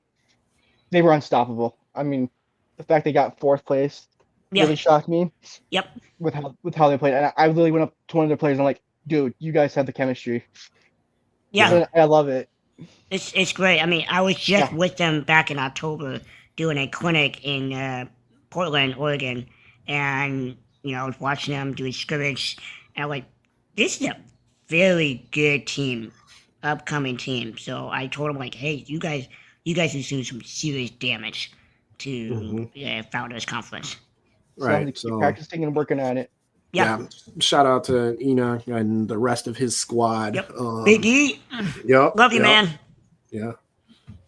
they were unstoppable. I mean, the fact they got 4th place really shocked me. Yep. With how they played, and I literally went up to one of their players and I'm like, dude, you guys have the chemistry. Yeah, I love it. It's great. I mean, I was just with them back in October doing a clinic in Portland, Oregon, and I was watching them do a scrimmage, and I'm like, this is a very good team, upcoming team. So I told them like, hey, you guys are doing some serious damage to Founders Conference. Right. So practicing and working on it. Yeah. Shout out to Enoch and the rest of his squad. Yep. Big E. Yep. Love you, man. Yeah.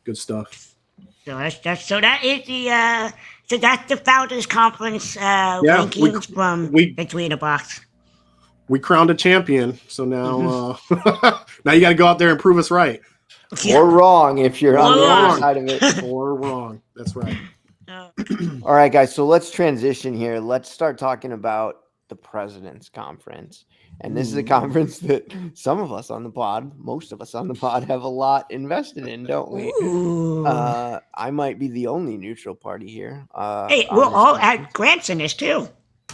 Good stuff. So that's the Founders Conference rankings from Victory in the Box. We crowned a champion, so now now you got to go out there and prove us right. Or wrong if you're on the other side of it. Or wrong. That's right. All right, guys. So let's transition here. Let's start talking about the President's Conference. And this is a conference that some of us on the pod, most of us on the pod, have a lot invested in, don't we? I might be the only neutral party here. Hey, we'll all add Grants in this too.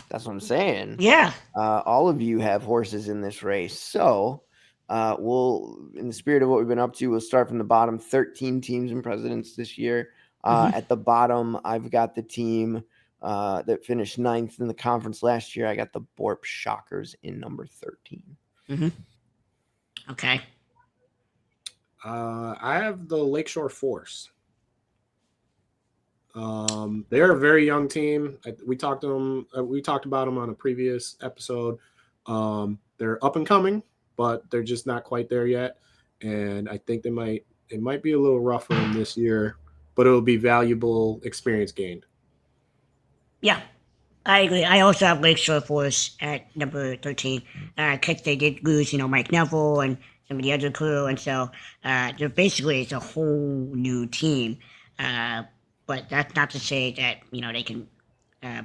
That's what I'm saying. Yeah. All of you have horses in this race. So we'll, in the spirit of what we've been up to, we'll start from the bottom. 13 teams in Presidents this year. At the bottom, I've got the team that finished 9th in the conference last year. I got the Borp Shockers in number 13. Okay. I have the Lakeshore Force. They're a very young team. We talked to them. We talked about them on a previous episode. They're up and coming, but they're just not quite there yet. And I think it might be a little rough for them this year, but it'll be valuable experience gained. Yeah, I agree. I also have Lakeshore Force at number 13 because they did lose, Mike Neville and some of the other crew, and so they're basically it's a whole new team. But that's not to say that they can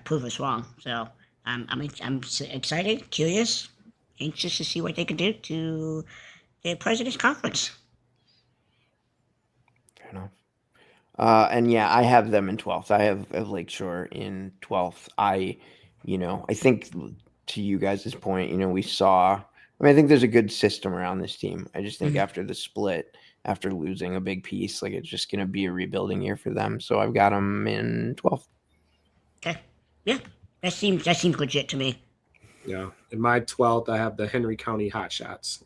prove us wrong. So I'm excited, curious, anxious to see what they can do to the President's Conference. Fair enough. And yeah, I have them in 12th. I have Lakeshore in 12th. I think to you guys' point, we saw, I think there's a good system around this team. I just think after the split, after losing a big piece, it's just going to be a rebuilding year for them. So I've got them in 12th. Okay. Yeah. That seems legit to me. Yeah. In my 12th, I have the Henry County Hotshots.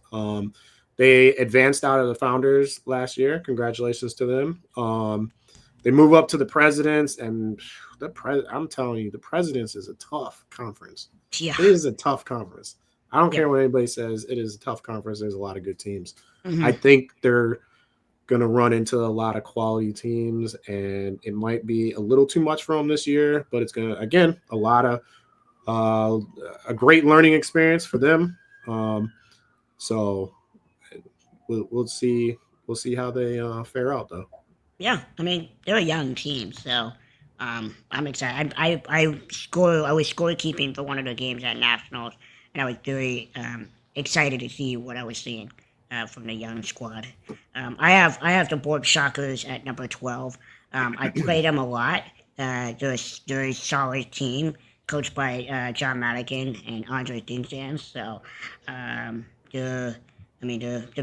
They advanced out of the Founders last year. Congratulations to them. They move up to the Presidents, and I'm telling you, the Presidents is a tough conference. Yeah. It is a tough conference. I don't care what anybody says. It is a tough conference. There's a lot of good teams. Mm-hmm. I think they're going to run into a lot of quality teams, and it might be a little too much for them this year, but it's going to, again, a great learning experience for them. So we'll see how they fare out, though. Yeah, I mean, they're a young team, so I'm excited. I was scorekeeping for one of the games at Nationals, and I was very excited to see what I was seeing from the young squad. I have the Board Shockers at number 12. I played them a lot. They're a solid team, coached by John Madigan and Andre Dinsdale. So they're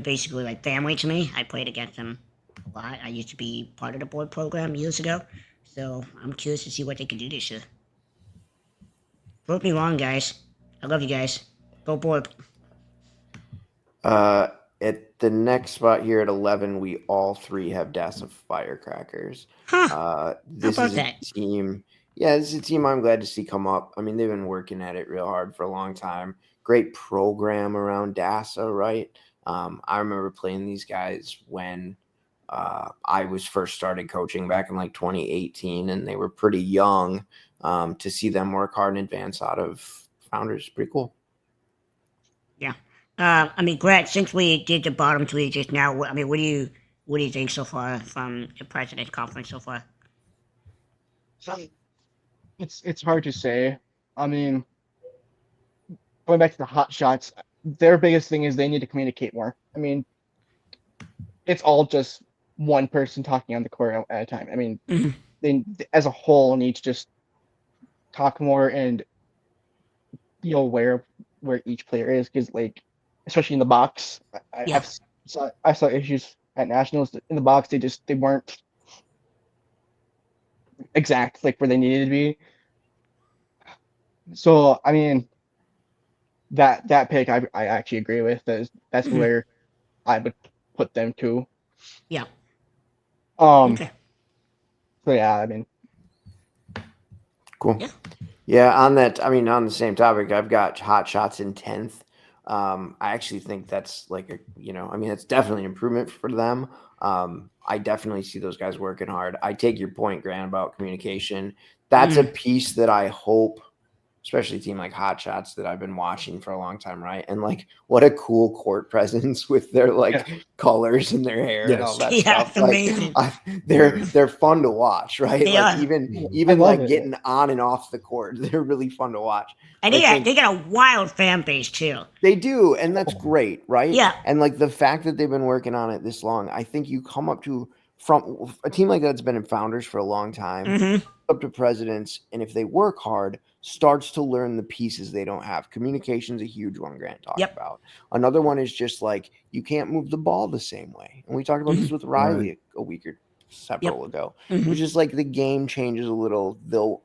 basically like family to me. I played against them a lot. I used to be part of the board program years ago, so I'm curious to see what they can do this year. Prove me wrong, guys. I love you guys. Go board. At the next spot here at 11, we all three have DASA Firecrackers. Huh. This is a team. Yeah, this is a team I'm glad to see come up. I mean, they've been working at it real hard for a long time. Great program around DASA, right? I remember playing these guys when I was first started coaching back in like 2018, and they were pretty young. To see them work hard and advance out of Founders is pretty cool. Yeah. I mean, Greg, since we did the bottom three just now, I mean, what do you think so far from the President's Conference so far? It's hard to say. I mean, going back to the hot shots, their biggest thing is they need to communicate more. I mean, it's all just one person talking on the court at a time. I mean, they as a whole need to just talk more and be aware of where each player is, because like, especially in the box, I saw issues at Nationals in the box. They weren't exact like where they needed to be. So I mean, that pick I actually agree with. That's where I would put them too. Yeah. Okay. So yeah, I mean, cool. Yeah, on the same topic, I've got hot shots in 10th. I actually think that's like it's definitely an improvement for them. I definitely see those guys working hard. I take your point, Grant, about communication. That's a piece that I hope, especially a team like Hot Shots that I've been watching for a long time, right? And like, what a cool court presence with their colors and their hair and all that stuff. Amazing. They're fun to watch, right? They are. Even like getting on and off the court, they're really fun to watch. And they got a wild fan base too. They do, and that's great, right? Yeah. And like the fact that they've been working on it this long, I think you come up to from a team like that's been in Founders for a long time, up to Presidents, and if they work hard, starts to learn the pieces they don't have. Communication's a huge one Grant talked about. Another one is just like you can't move the ball the same way. And we talked about this with Riley a week or several ago. Which is like the game changes a little. They'll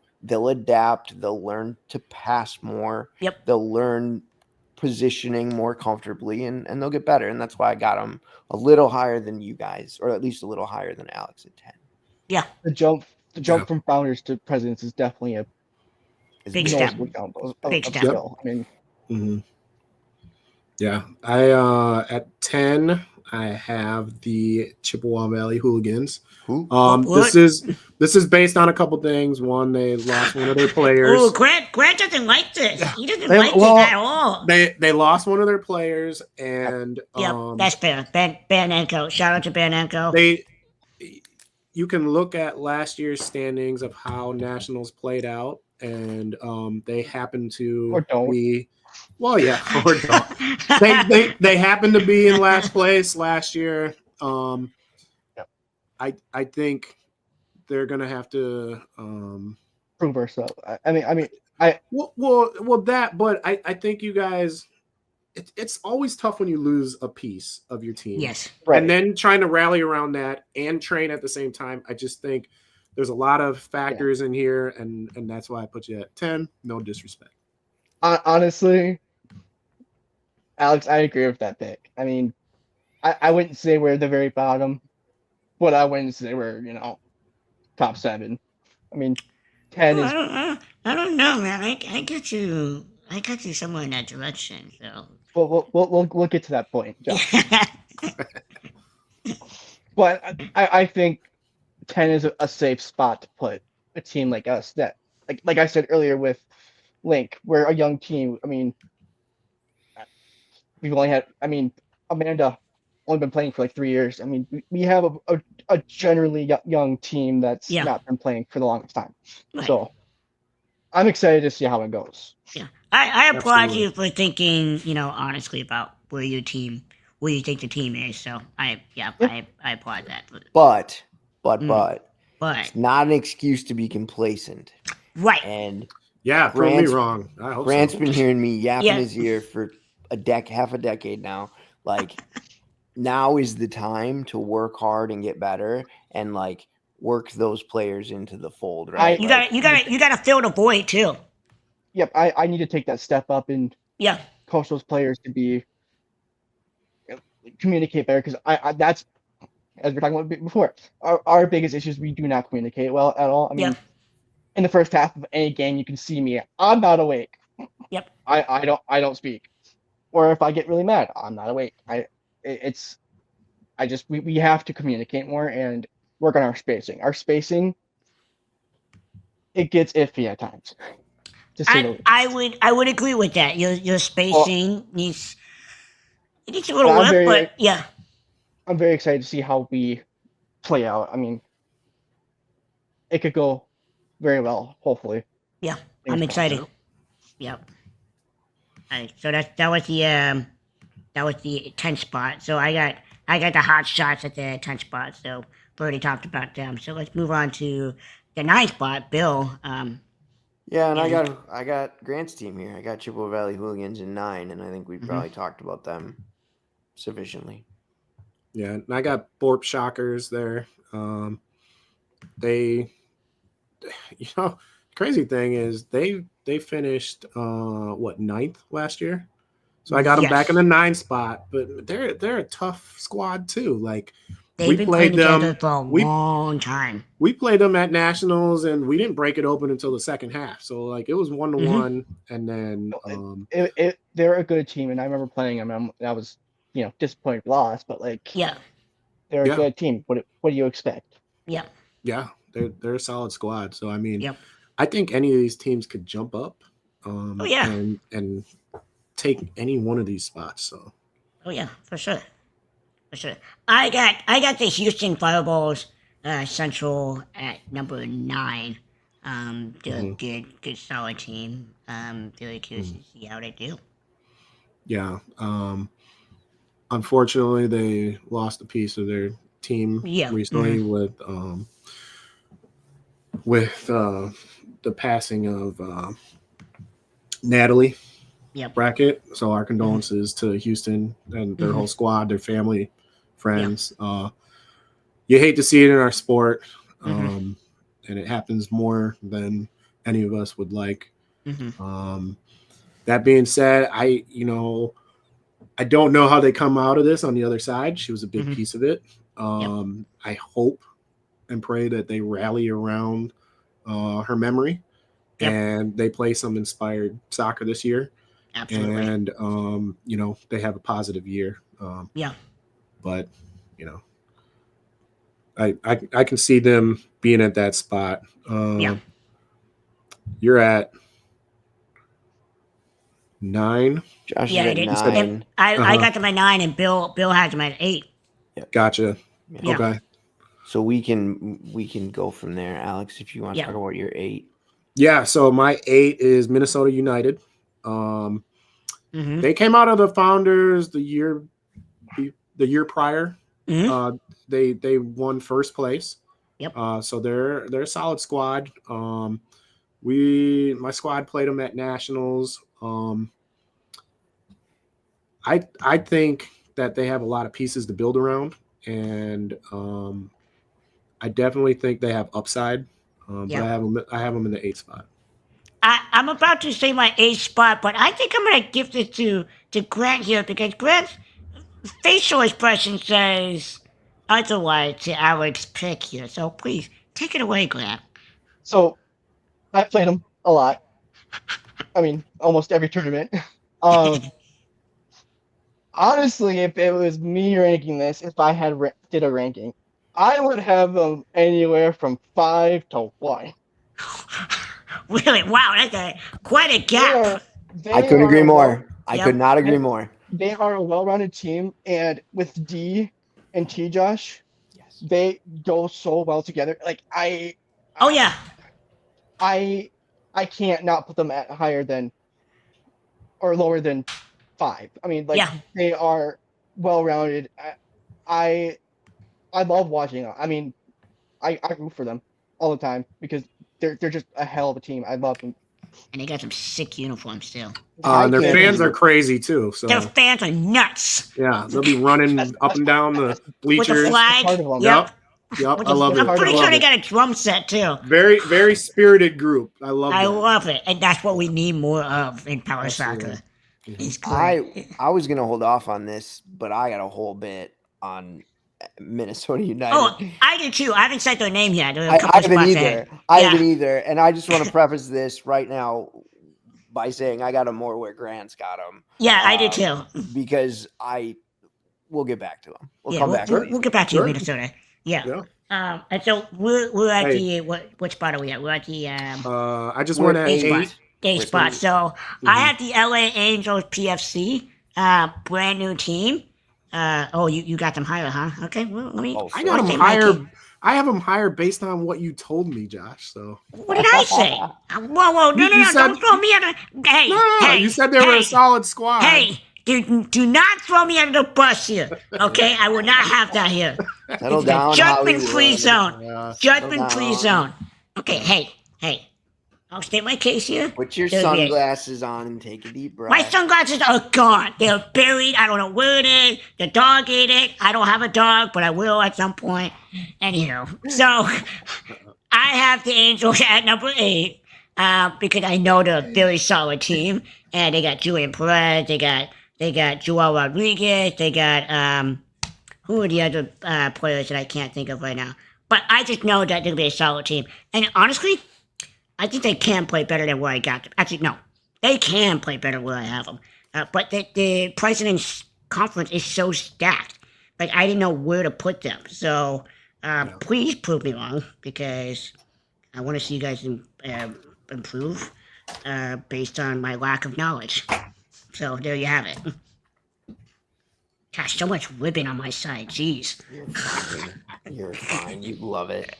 adapt, they'll learn to pass more. They'll learn positioning more comfortably, and they'll get better. And that's why I got them a little higher than you guys, or at least a little higher than Alex at 10. Yeah. The jump from Founders to Presidents is definitely a big step. Big step. I mean, yeah. I at 10, I have the Chippewa Valley Hooligans. This is based on a couple things. One, they lost one of their players. Oh, Grant doesn't like this. He doesn't like this at all. They lost one of their players, and that's fair. Banenko. Shout out to Banenko. You can look at last year's standings of how Nationals played out, and they happen to be. Well, yeah, or don't. They happen to be in last place last year. I think they're gonna have to prove ourselves. But I think you guys. It's always tough when you lose a piece of your team. Yes, right. And then trying to rally around that and train at the same time. I just think there's a lot of factors in here, and that's why I put you at 10. No disrespect. Honestly, Alex, I agree with that pick. I mean, I wouldn't say we're the very bottom, but I wouldn't say we're, top 7. I mean, 10 Oh, is. I don't know, man. I got you. I got you somewhere in that direction. So. We'll get to that point, Josh. Yeah. But I think 10 is a safe spot to put a team like us that, like I said earlier with Link, we're a young team. I mean, we've only had, I mean, Amanda only been playing for like 3 years. I mean, we have a generally young team that's Yeah. not been playing for the longest time. Right. So I'm excited to see how it goes. Yeah. I applaud Absolutely. you for thinking, honestly about where you think the team is. So I applaud that. But But it's not an excuse to be complacent. right. And Yeah, prove me wrong. I hope Grant's so. been hearing me yapping Yeah. his ear for half a decade now. Like, now is the time to work hard and get better, and like work those players into the fold, right? You gotta fill the void too. Yep, I need to take that step up and Yeah. coach those players to be communicate better, because I that's, as we are talking about before, our biggest issue is we do not communicate well at all. I mean, in the first half of any game, you can see me. I'm not awake. Yep. I don't speak, or if I get really mad, I'm not awake. We have to communicate more and work on our spacing. Our spacing, it gets iffy at times. I would agree with that. Your spacing needs a little work, but yeah. I'm very excited to see how we play out. I mean, it could go very well, hopefully. Yeah, I'm excited. Yep. Alright, so that was the 10 spot. So I got the hot shots at the 10 spot. So we already talked about them. So let's move on to the 9 spot, Bill. Yeah, and I got Grant's team here. I got Chippewa Valley Hooligans in 9, and I think we probably talked about them sufficiently. Yeah, and I got Borp Shockers there. They, crazy thing is they finished 9th last year. So I got them back in the 9 spot, but they're a tough squad too. Like, they've been playing together for a long time. We played them at Nationals, and we didn't break it open until the second half. So like it was 1-1, and then they're a good team, and I remember playing them. I was disappointed lost, but like they're a good team. What do you expect? Yeah. Yeah, they're a solid squad. So I mean, I think any of these teams could jump up. And take any one of these spots. So. Oh yeah, for sure. I got the Houston Fireballs Central at number 9. They're a good solid team. Very curious to see how they do. Yeah. Unfortunately, they lost a piece of their team recently with the passing of Natalie. Brackett. So our condolences to Houston and their whole squad, their family, friends. You hate to see it in our sport, and it happens more than any of us would like. That being said, I don't know how they come out of this on the other side. She was a big piece of it. I hope and pray that they rally around her memory and they play some inspired soccer this year. Absolutely. And they have a positive year. But I can see them being at that spot. You're at 9. Josh is at 9. I got them at 9, and Bill has them at 8. Gotcha. Yeah. Okay. So we can go from there, Alex, if you want to talk about your 8. Yeah. So my 8 is Minnesota United. They came out of the Founders the year prior. They won first place. So they're a solid squad. My squad played them at Nationals. I think that they have a lot of pieces to build around, and I definitely think they have upside. But I have them in the 8th spot. I I'm about to say my 8th spot, but I think I'm going to give this to Grant here because Grant's facial expression says otherwise to Alex's pick here. So please, take it away, Grant. So, I played him a lot. I mean, almost every tournament. Honestly, if it was me ranking this, if I had did a ranking, I would have them anywhere from 5 to 1. Really? Wow, that's quite a gap. I couldn't agree more. I could not agree more. They are a well-rounded team, and with D and T Josh, they go so well together. Like I can't not put them at higher than or lower than 5. I mean, like they are well-rounded. I love watching them. I mean, I root for them all the time because they're just a hell of a team. I love them. And they got some sick uniforms too. Their fans are crazy too. So their fans are nuts. Yeah, they'll be running up and down the bleachers with the flag. Yep. I love it. I'm pretty sure they got a drum set too. Very, very spirited group. I love it, and that's what we need more of in power soccer. I was gonna hold off on this, but I got a whole bit on Minnesota United. Oh, I did too. I haven't said their name yet. I haven't either. And I just want to preface this right now by saying I got them more where Grant's got them. Yeah, I did too. Because we'll get back to them. We'll get back to you, Minnesota. Yeah. And so we're at the what spot are we at? We're at the I just went at 8 spot. So I had the LA Angels PFC, brand new team. You got them higher, huh? Okay, well, let me. I got them higher. I have them higher based on what you told me, Josh. So what did I say? Whoa! No! Don't throw me under. Hey! You said they were a solid squad. Hey! Do not throw me under the bus here. Okay, I will not have that here. Settle down. Judgment-free zone. Judgment-free zone. Okay, hey. I'll state my case here. Put your sunglasses on and take a deep breath. My sunglasses are gone. They're buried. I don't know where it is. The dog ate it. I don't have a dog, but I will at some point. Anyhow, so I have the Angels at number 8 because I know they're a very solid team, and they got Julian Perez. They got Joel Rodriguez. They got who are the other players that I can't think of right now? But I just know that they're gonna be a solid team, and honestly, I think they can play better than where I got them. Actually, no. They can play better where I have them. But the President's Conference is so stacked. Like, I didn't know where to put them. So, please prove me wrong, because I want to see you guys improve based on my lack of knowledge. So, there you have it. Gosh, so much ribbon on my side. Jeez. You're fine. You love it.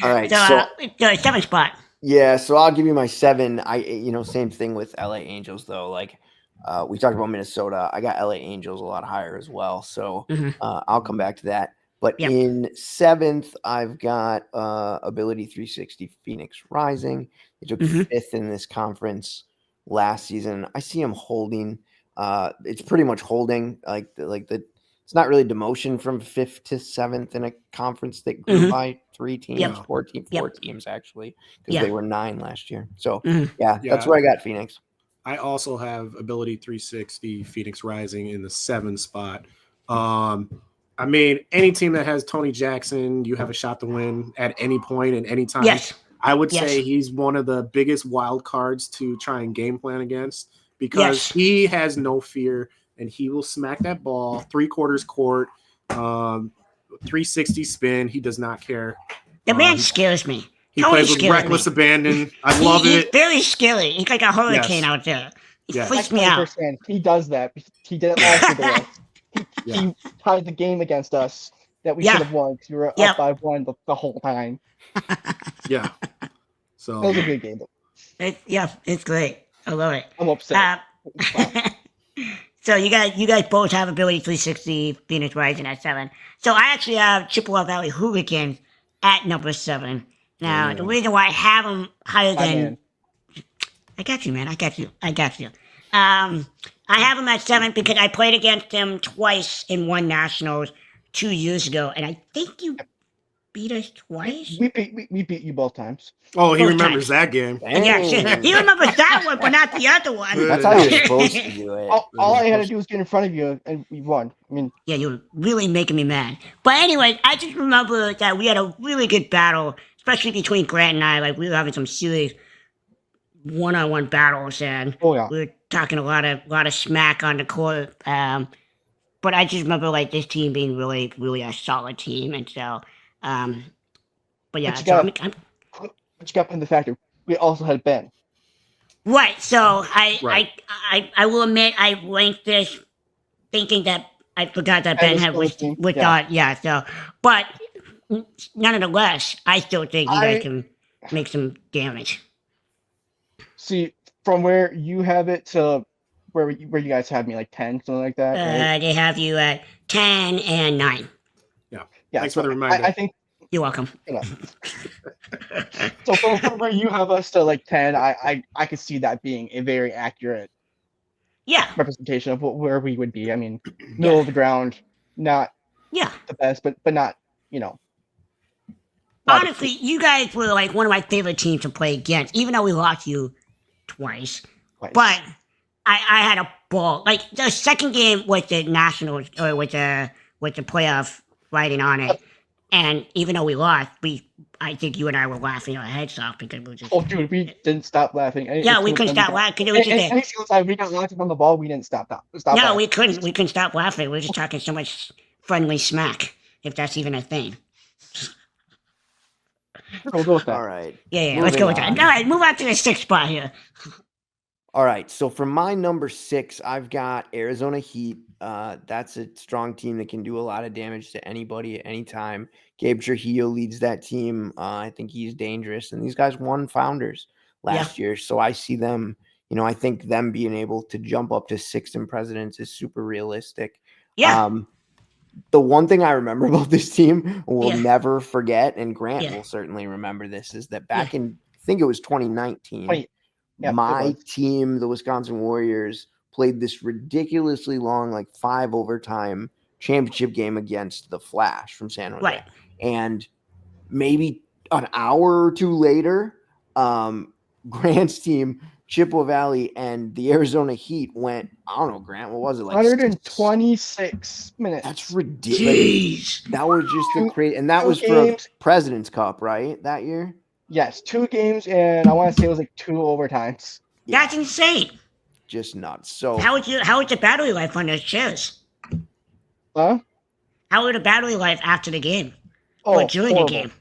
All right. So 7 spot. Yeah. So I'll give you my 7. Same thing with LA Angels though. Like we talked about Minnesota. I got LA Angels a lot higher as well. So I'll come back to that. But in 7th, I've got Ability 360 Phoenix Rising. They took 5th in this conference last season. I see them holding. It's pretty much holding it's not really demotion from 5th to 7th in a conference that grew by 3 teams, 4 teams actually, because they were 9 last year. So that's where I got Phoenix. I also have Ability 360 Phoenix Rising in the 7th spot. I mean, any team that has Tony Jackson, you have a shot to win at any point and any time. Yes. I would say he's one of the biggest wild cards to try and game plan against. Because he has no fear, and he will smack that ball 3/4 court, 360 spin. He does not care. The man scares me. He plays with reckless abandon. I love it. He's very scary. He's like a hurricane out there. He freaks me out. He does that. He did it last year. He tied the game against us that we should have won because we were up by 1 the whole time. Yeah. So that was a good game. It's great. I love it. I'm upset. So you guys both have Ability 360 Phoenix Rising at 7. So I actually have Chippewa Valley Hooligans at number 7. Now the reason why I have them higher than I got you, man. I got you. I have them at 7 because I played against them twice in one Nationals 2 years ago, and I think beat us twice? We beat you both times. Oh, he Both remembers times. that game. Yeah, shit. He remembers that one, but not the other one. That's how you're supposed to do it. All I had to do was get in front of you, and we won. I mean, Yeah, you're really making me mad. But anyway, I just remember that we had a really good battle, especially between Grant and I. Like, we were having some serious one-on-one battles, and oh yeah. we were talking a lot of smack on the court. But I just remember like this team being really, really a solid team, and so, but yeah, But you got in the factor. We also had Ben. right. So Right. I will admit I ranked this thinking that I forgot that Ben had with so, but nonetheless, I still think you guys can make some damage. See, from where you have it to where you guys have me, like 10, something like that. Right? They have you at 10 and 9. Yeah. Yeah. Thanks for the reminder. I think. You're welcome. So from where you have us to like 10, I could see that being a very accurate representation of where we would be. I mean, middle of the ground, not the best, but not, honestly, you guys were like one of my favorite teams to play against, even though we lost you twice. But I had a ball. Like the second game was the Nationals, or with the playoff writing on it. And even though we lost, I think you and I were laughing our heads off because we just. Oh, dude, we didn't stop laughing. We couldn't stop laughing. It was just any single time we got laughing on the ball, we didn't stop. No, we couldn't. We couldn't stop laughing. We were just talking so much friendly smack, if that's even a thing. We'll go with that. All right. Yeah, let's go with that. All right, move on to the 6th spot here. All right, so for my number 6, I've got Arizona Heat. That's a strong team that can do a lot of damage to anybody at any time. Gabe Trujillo leads that team. I think he's dangerous, and these guys won Founders last year, so I see them. I think them being able to jump up to 6th in Presidents is super realistic. Yeah. The one thing I remember about this team will never forget, and Grant will certainly remember this, is that back in, I think it was 2019. My team, the Wisconsin Warriors, played this ridiculously long, like 5 overtime championship game against the Flash from San Jose. Right. And maybe an hour or two later, Grant's team, Chippewa Valley, and the Arizona Heat went, I don't know, Grant, what was it? Like 126 minutes. That's ridiculous. That was just a crazy, and that was for President's Cup, right? That year? Yes, 2 games, and I want to say it was like 2 overtimes. That's insane. Just nuts. So how was the battery life on those chairs? Huh? How was the battery life after the game? Or during the game?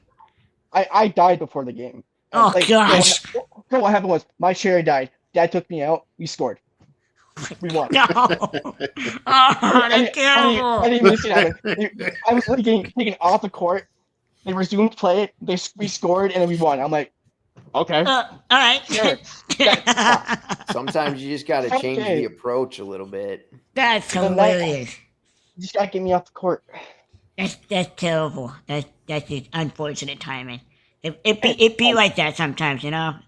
I died before the game. Oh, gosh. What happened was my chair died. Dad took me out. We scored. We won. No. That's terrible. I didn't even see that. I was taken off the court. They resumed play. We scored, and then we won. I'm like, okay. All right. Sure. Sometimes you just got to change the approach a little bit. That's hilarious. You just got to get me off the court. That's terrible. That's just unfortunate timing. It be like that sometimes, A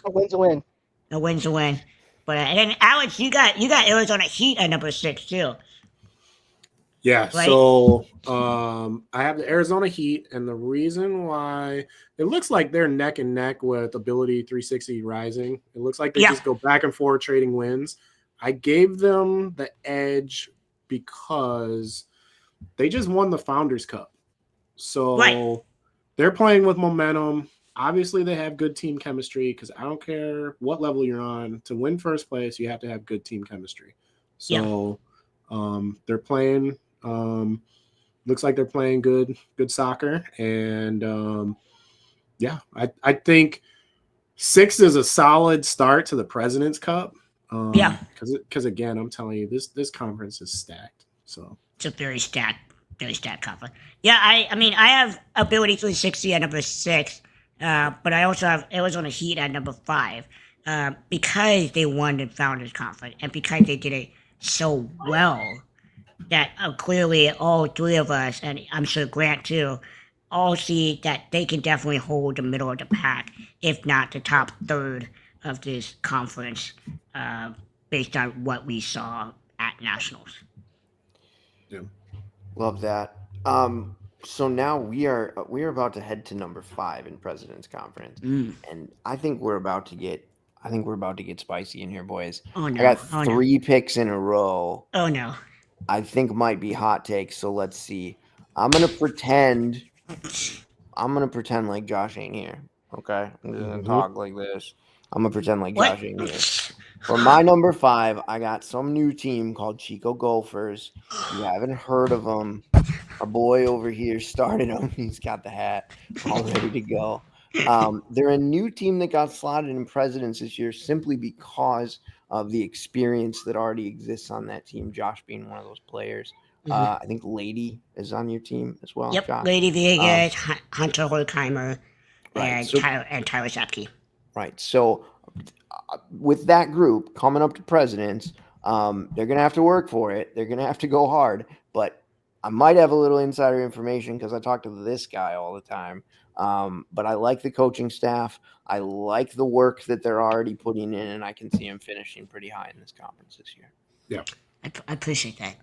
win's a win. A win's a win. But and then Alex, you got Arizona Heat at number 6 too. Yeah, right? So I have the Arizona Heat, and the reason why it looks like they're neck and neck with Ability 360 Rising. It looks like they just go back and forth trading wins. I gave them the edge because they just won the Founders Cup. So they're playing with momentum. Obviously, they have good team chemistry because I don't care what level you're on. To win first place, you have to have good team chemistry. So they're playing looks like they're playing good soccer. And I think 6 is a solid start to the President's Cup. Because again, I'm telling you, this conference is stacked. So it's a very stacked conference. Yeah, I mean I have Ability 360 at number 6, but I also have Arizona Heat at number 5, because they won the Founders Conference and because they did it so well that clearly all 3 of us, and I'm sure Grant too, all see that they can definitely hold the middle of the pack, if not the top third of this conference, based on what we saw at Nationals. Yeah. Love that. So now we are about to head to number 5 in President's Conference, and I think we're about to get spicy in here, boys. Oh no! I got 3 picks in a row. Oh no! I think might be hot takes. So let's see. I'm gonna pretend like Josh ain't here. Okay, I'm just gonna talk like this. I'm gonna pretend like Josh ain't here. For my number 5, I got some new team called Chico Gophers. You haven't heard of them. Our boy over here started them. He's got the hat all ready to go. They're a new team that got slotted in Presidents this year simply because of the experience that already exists on that team, Josh being one of those players. I think Lady is on your team as well. Yep, Josh. Lady Vegas, Hunter Horkheimer, Right. and Tyler Shapke. Right. So with that group coming up to Presidents, they're going to have to work for it. They're going to have to go hard. But I might have a little insider information because I talk to this guy all the time. But I like the coaching staff. I like the work that they're already putting in, and I can see them finishing pretty high in this conference this year. Yeah. I appreciate that.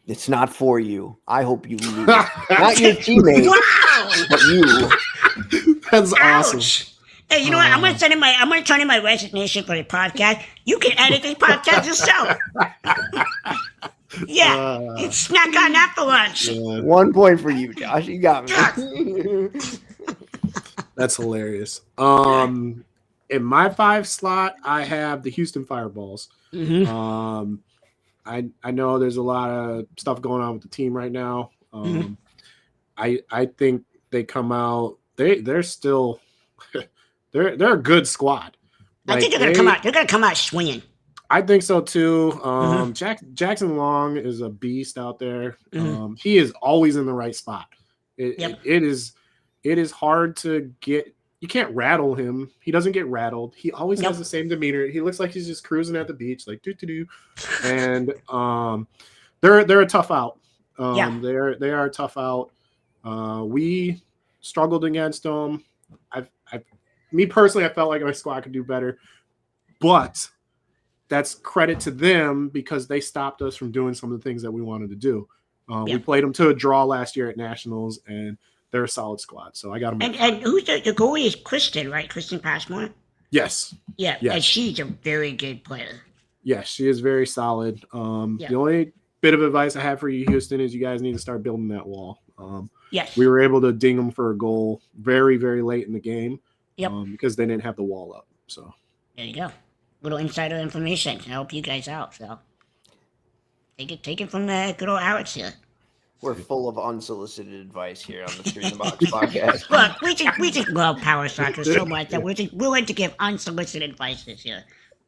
It's not for you. I hope you lose. Not your teammates, but you. That's Ouch. awesome. Hey, you know what? I'm gonna turn in my resignation for the podcast. You can edit the podcast yourself. It's snack on after lunch. 1 point for you, Josh. You got me. That's hilarious. In my 5 slot, I have the Houston Fireballs. I know there's a lot of stuff going on with the team right now. I think they come out. They're still they're a good squad. I think they're gonna come out. They're gonna come out swinging. I think so too. Jackson Long is a beast out there. He is always in the right spot. It is hard to get. You can't rattle him. He doesn't get rattled. He always has the same demeanor. He looks like he's just cruising at the beach, like do. And they're a tough out. They are a tough out. We struggled against them. Me personally, I felt like my squad could do better, but that's credit to them because they stopped us from doing some of the things that we wanted to do. We played them to a draw last year at Nationals, and they're a solid squad. So I got them. And who's the goalie is Kristen, right? Kristen Passmore? Yes. Yeah. Yes. And she's a very good player. Yes, she is very solid. The only bit of advice I have for you, Houston, is you guys need to start building that wall. We were able to ding them for a goal very, very late in the game because they didn't have the wall up. So there you go. Little insider information to help you guys out. So take it from the good old Alex here. We're full of unsolicited advice here on the 3 in the Box podcast. Look, we just love power soccer so much that we're just willing to give unsolicited advice this year.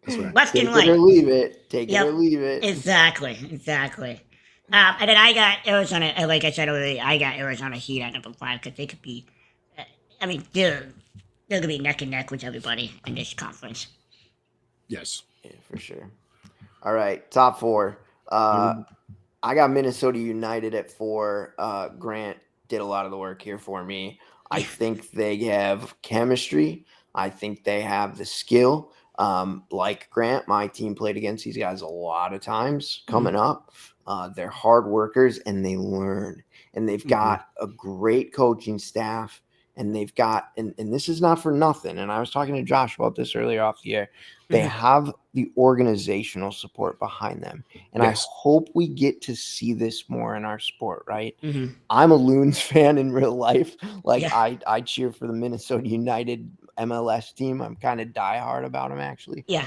Right. Left and right. Take it or leave it. Take it or leave it. Exactly. And then I got Arizona. Like I said earlier, I got Arizona Heat at number 5 because they could be. They're gonna be neck and neck with everybody in this conference. Yes. Yeah, for sure. All right, top 4. I got Minnesota United at 4. Grant did a lot of the work here for me. I think they have chemistry. I think they have the skill. Like Grant, my team played against these guys a lot of times coming up. They're hard workers and they learn. And they've got a great coaching staff. And they've got, and this is not for nothing. And I was talking to Josh about this earlier off the air. They have the organizational support behind them. And I hope we get to see this more in our sport, right? I'm a Loons fan in real life. I cheer for the Minnesota United MLS team. I'm kind of diehard about them, actually. Yeah.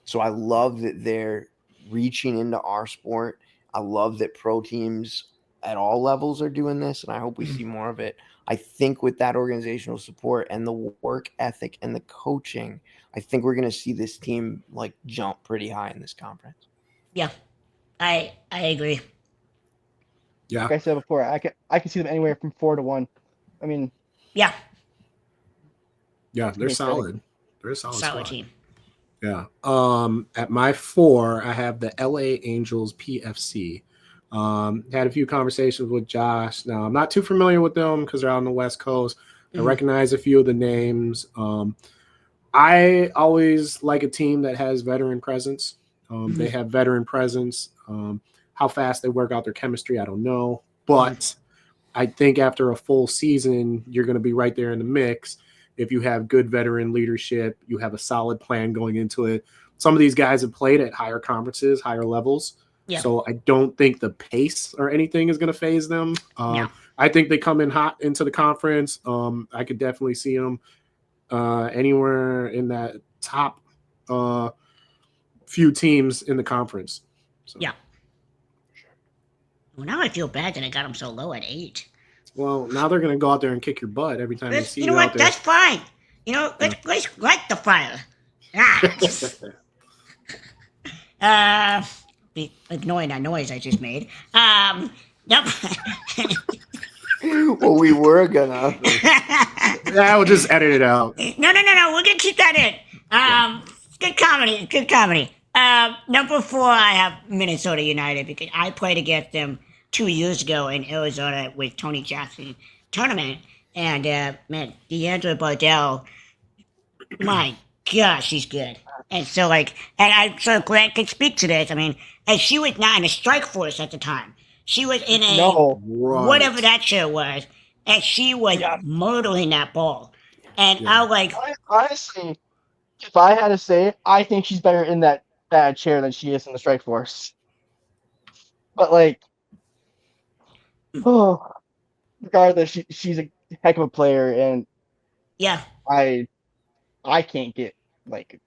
So I love that they're reaching into our sport. I love that pro teams at all levels are doing this, and I hope we see more of it. I think with that organizational support and the work ethic and the coaching, I think we're going to see this team jump pretty high in this conference. Yeah, I agree. Yeah, like I said before, I can see them anywhere from 4 to 1. Yeah, they're solid. They're a solid team. Yeah. At my 4, I have the LA Angels PFC. Had a few conversations with Josh. Now, I'm not too familiar with them because they're out on the West Coast. I recognize a few of the names. I always like a team that has veteran presence. They have veteran presence. How fast they work out their chemistry, I don't know. But I think after a full season, you're going to be right there in the mix. If you have good veteran leadership, you have a solid plan going into it. Some of these guys have played at higher conferences, higher levels. Yeah. So I don't think the pace or anything is going to phase them. No. I think they come in hot into the conference. I could definitely see them anywhere in that top few teams in the conference. So. Yeah. Well, now I feel bad that I got them so low at 8. Well, now they're going to go out there and kick your butt every time they see you. You know what? Out there. That's fine. Let's light the fire. Ignoring that noise I just made. Nope. Well, we were gonna. Yeah, we'll just edit it out. No. We're gonna keep that in. Good comedy. Number 4, I have Minnesota United because I played against them 2 years ago in Arizona with Tony Jackson tournament, and man, Deandra Bardell, my gosh, she's good. And so Grant can speak to this. I mean, and she was not in a strike force at the time. She was in a whatever that show was, and she was murdering that ball. And I was like, honestly, if I had to say, I think she's better in that bad chair than she is in the strike force. But regardless, she's a heck of a player, and I can't get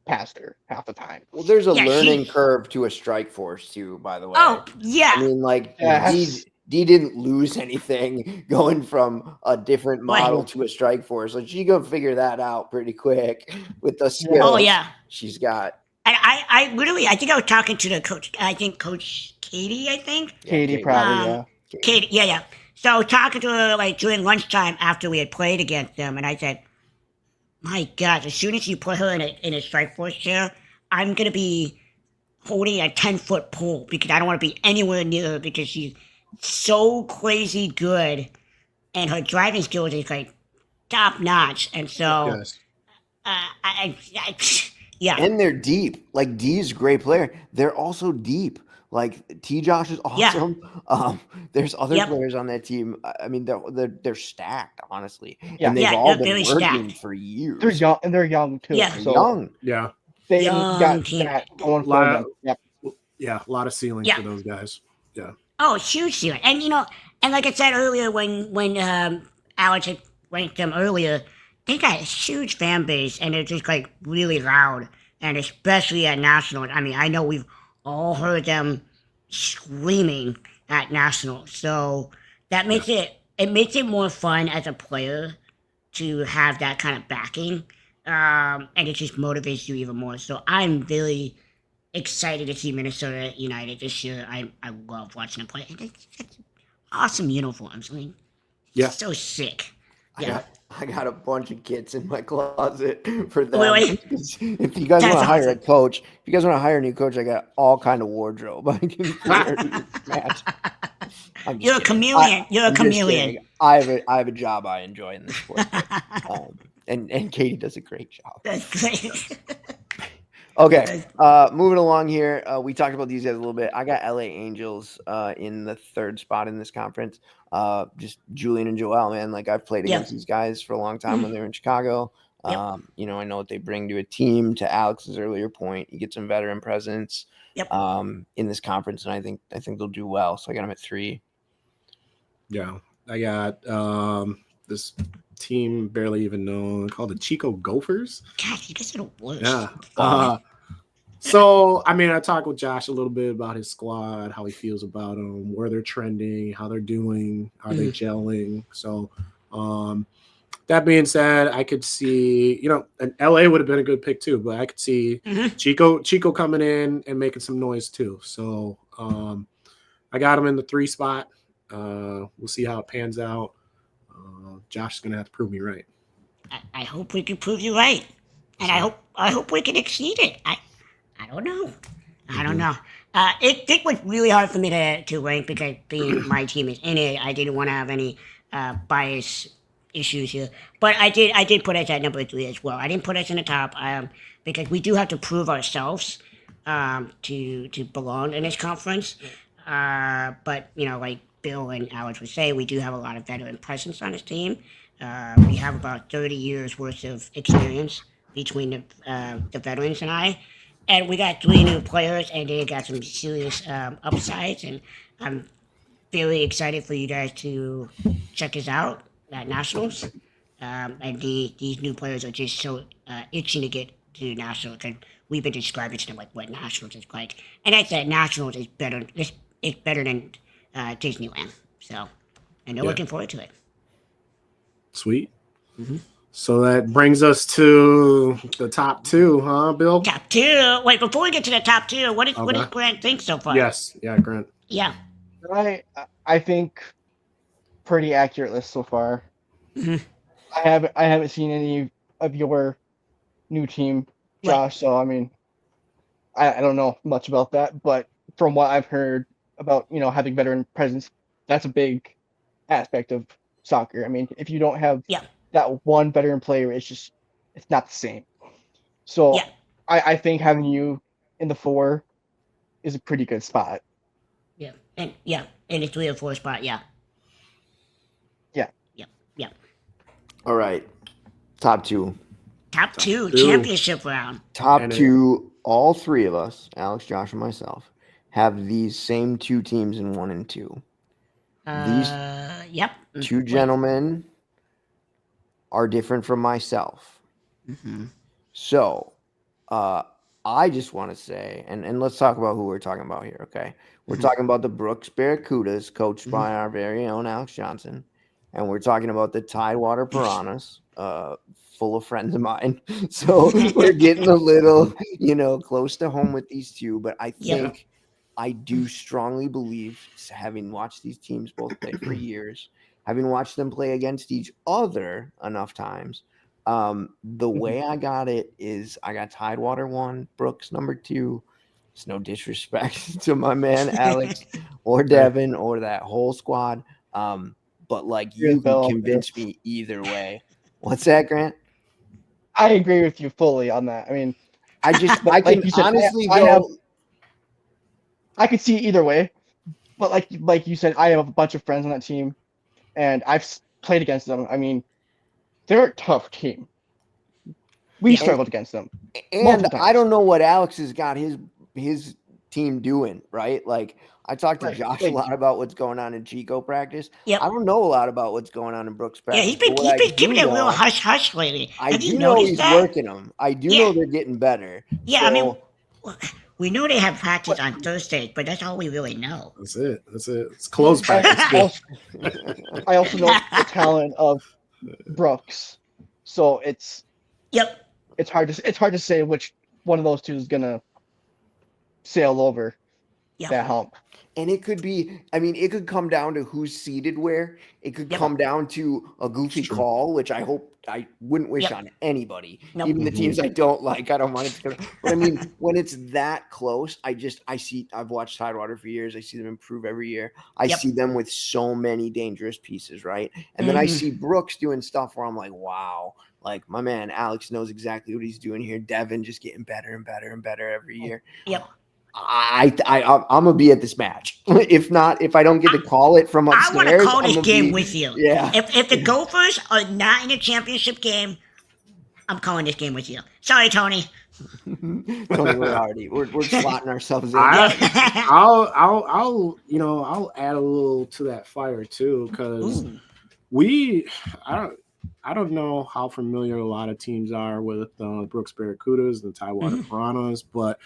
past her half the time. Well, there's a learning curve to a strike force too, by the way. Oh, yeah. I mean, Dee didn't lose anything going from a different model to a strike force. So she gonna figure that out pretty quick with the skills she's got. And I think I was talking to the coach. I think Coach Katie. Katie, probably. Katie, yeah. So I was talking to her during lunchtime after we had played against them, and I said, my God, as soon as you put her in a strike force chair, I'm going to be holding a 10-foot pole because I don't want to be anywhere near her because she's so crazy good and her driving skills is top notch. And so, And they're deep. Dee's a great player. They're also deep. T-Josh is awesome. Yeah. There's other players on that team. I mean, they're stacked, honestly. Yeah. And they've all been working for years. They're young, and they're young too. Yeah, so young. Yeah. They got that going for them. Yeah, a lot of ceiling for those guys. Yeah. Oh, huge ceiling. And and like I said earlier, when Alex had ranked them earlier, they got a huge fan base, and they're just really loud, and especially at nationals. I mean, I know we've all heard them screaming at nationals, so that makes it more fun as a player to have that kind of backing, and it just motivates you even more. So I'm very excited to see Minnesota United this year. I love watching them play. It's awesome uniforms. I mean, so sick. Yeah. I got a bunch of kits in my closet for them. Really? If you guys want to hire a coach, if you guys want to hire a new coach, I got all kind of wardrobe. I can match. You're a chameleon. You're a chameleon. I have a job I enjoy in this sport. And Katie does a great job. That's great. Okay, moving along here. We talked about these guys a little bit. I got LA Angels in the 3rd spot in this conference. Just Julian and Joel, man. I've played against these guys for a long time when they were in Chicago. I know what they bring to a team. To Alex's earlier point, you get some veteran presence in this conference, and I think they'll do well. So I got them at 3. Yeah, I got this team barely even known called the Chico Gophers. God, you guys are the worst. Yeah. So, I mean, I talked with Josh a little bit about his squad, how he feels about them, where they're trending, how they're doing, are they gelling? So, that being said, I could see, and LA would have been a good pick too, but I could see Chico coming in and making some noise too. So, I got him in the 3 spot. We'll see how it pans out. Josh is going to have to prove me right. I hope we can prove you right. And I hope we can exceed it. I don't know. I don't know. It was really hard for me to rank because being my team is in it. I didn't want to have any bias issues here. But I did put us at number 3 as well. I didn't put us in the top because we do have to prove ourselves to belong in this conference. But Bill and Alex would say, we do have a lot of veteran presence on this team. We have about 30 years worth of experience between the veterans and I. And we got 3 new players, and they got some serious upsides. And I'm very excited for you guys to check us out at Nationals. And these new players are just so itching to get to Nationals. And we've been describing to them like what Nationals is like. And I said Nationals is better. It's better than Disneyland. So, and they're looking forward to it. Sweet. Mm-hmm. So that brings us to the top 2, huh, Bill? Top 2. Wait, before we get to the top 2, what does Grant think so far? Yes. Yeah, Grant. Yeah. I think pretty accurate list so far. Mm-hmm. I haven't seen any of your new team, Josh. So I mean, I don't know much about that, but from what I've heard about having veteran presence, that's a big aspect of soccer. I mean, if you don't have that one veteran player, it's not the same. So I think having you in the 4 is a pretty good spot. Yeah, and in the 3 or 4 spot, yeah. All right, top 2. Top 2 championship round. Top 2. All 3 of us, Alex, Josh, and myself, have these same 2 teams in 1 and 2. These 2 gentlemen are different from myself. Mm-hmm. So, I just want to say, and let's talk about who we're talking about here, okay? We're talking about the Brooks Barracudas, coached by our very own Alex Johnson. And we're talking about the Tidewater Piranhas, full of friends of mine. So we're getting a little, close to home with these 2. But I think I do strongly believe, having watched these teams both play for years, having watched them play against each other enough times, the way I got it is I got Tidewater 1, Brooks number 2. It's no disrespect to my man Alex or Devin or that whole squad. But you can convince me either way. What's that, Grant? I agree with you fully on that. I mean, I can honestly I could see either way, but like you said, I have a bunch of friends on that team, and I've played against them. I mean, they're a tough team. We struggled against them. And I don't know what Alex has got his team doing, right? I talked to Josh a lot about what's going on in Chico practice. Yep. I don't know a lot about what's going on in Brooks practice. Yeah, he's been keeping it real hush lately. I do know he's working them. I do know they're getting better. Yeah, so, I mean, we know they have practice on Thursday, but that's all we really know. That's it. It's close practice. I also know the talent of Brooks, so it's hard to say which one of those 2 is gonna sail over that hump. And it could be, it could come down to who's seated where. It could come down to a goofy call, which I wouldn't wish on anybody. Nope. Even the teams I don't like, I don't mind it. But when it's that close, I've watched Tidewater for years. I see them improve every year. I see them with so many dangerous pieces, right? And then I see Brooks doing stuff where I'm like, wow. My man Alex knows exactly what he's doing here. Devin just getting better and better and better every year. Yep. I'm gonna be at this match. If I don't get to call it from upstairs, I want to call this game with you. Yeah. If the Gophers are not in a championship game, I'm calling this game with you. Sorry, Tony. Tony, we're slotting ourselves in. I'll add a little to that fire too, because I don't know how familiar a lot of teams are with Brooks Barracudas and Tidewater Piranhas, but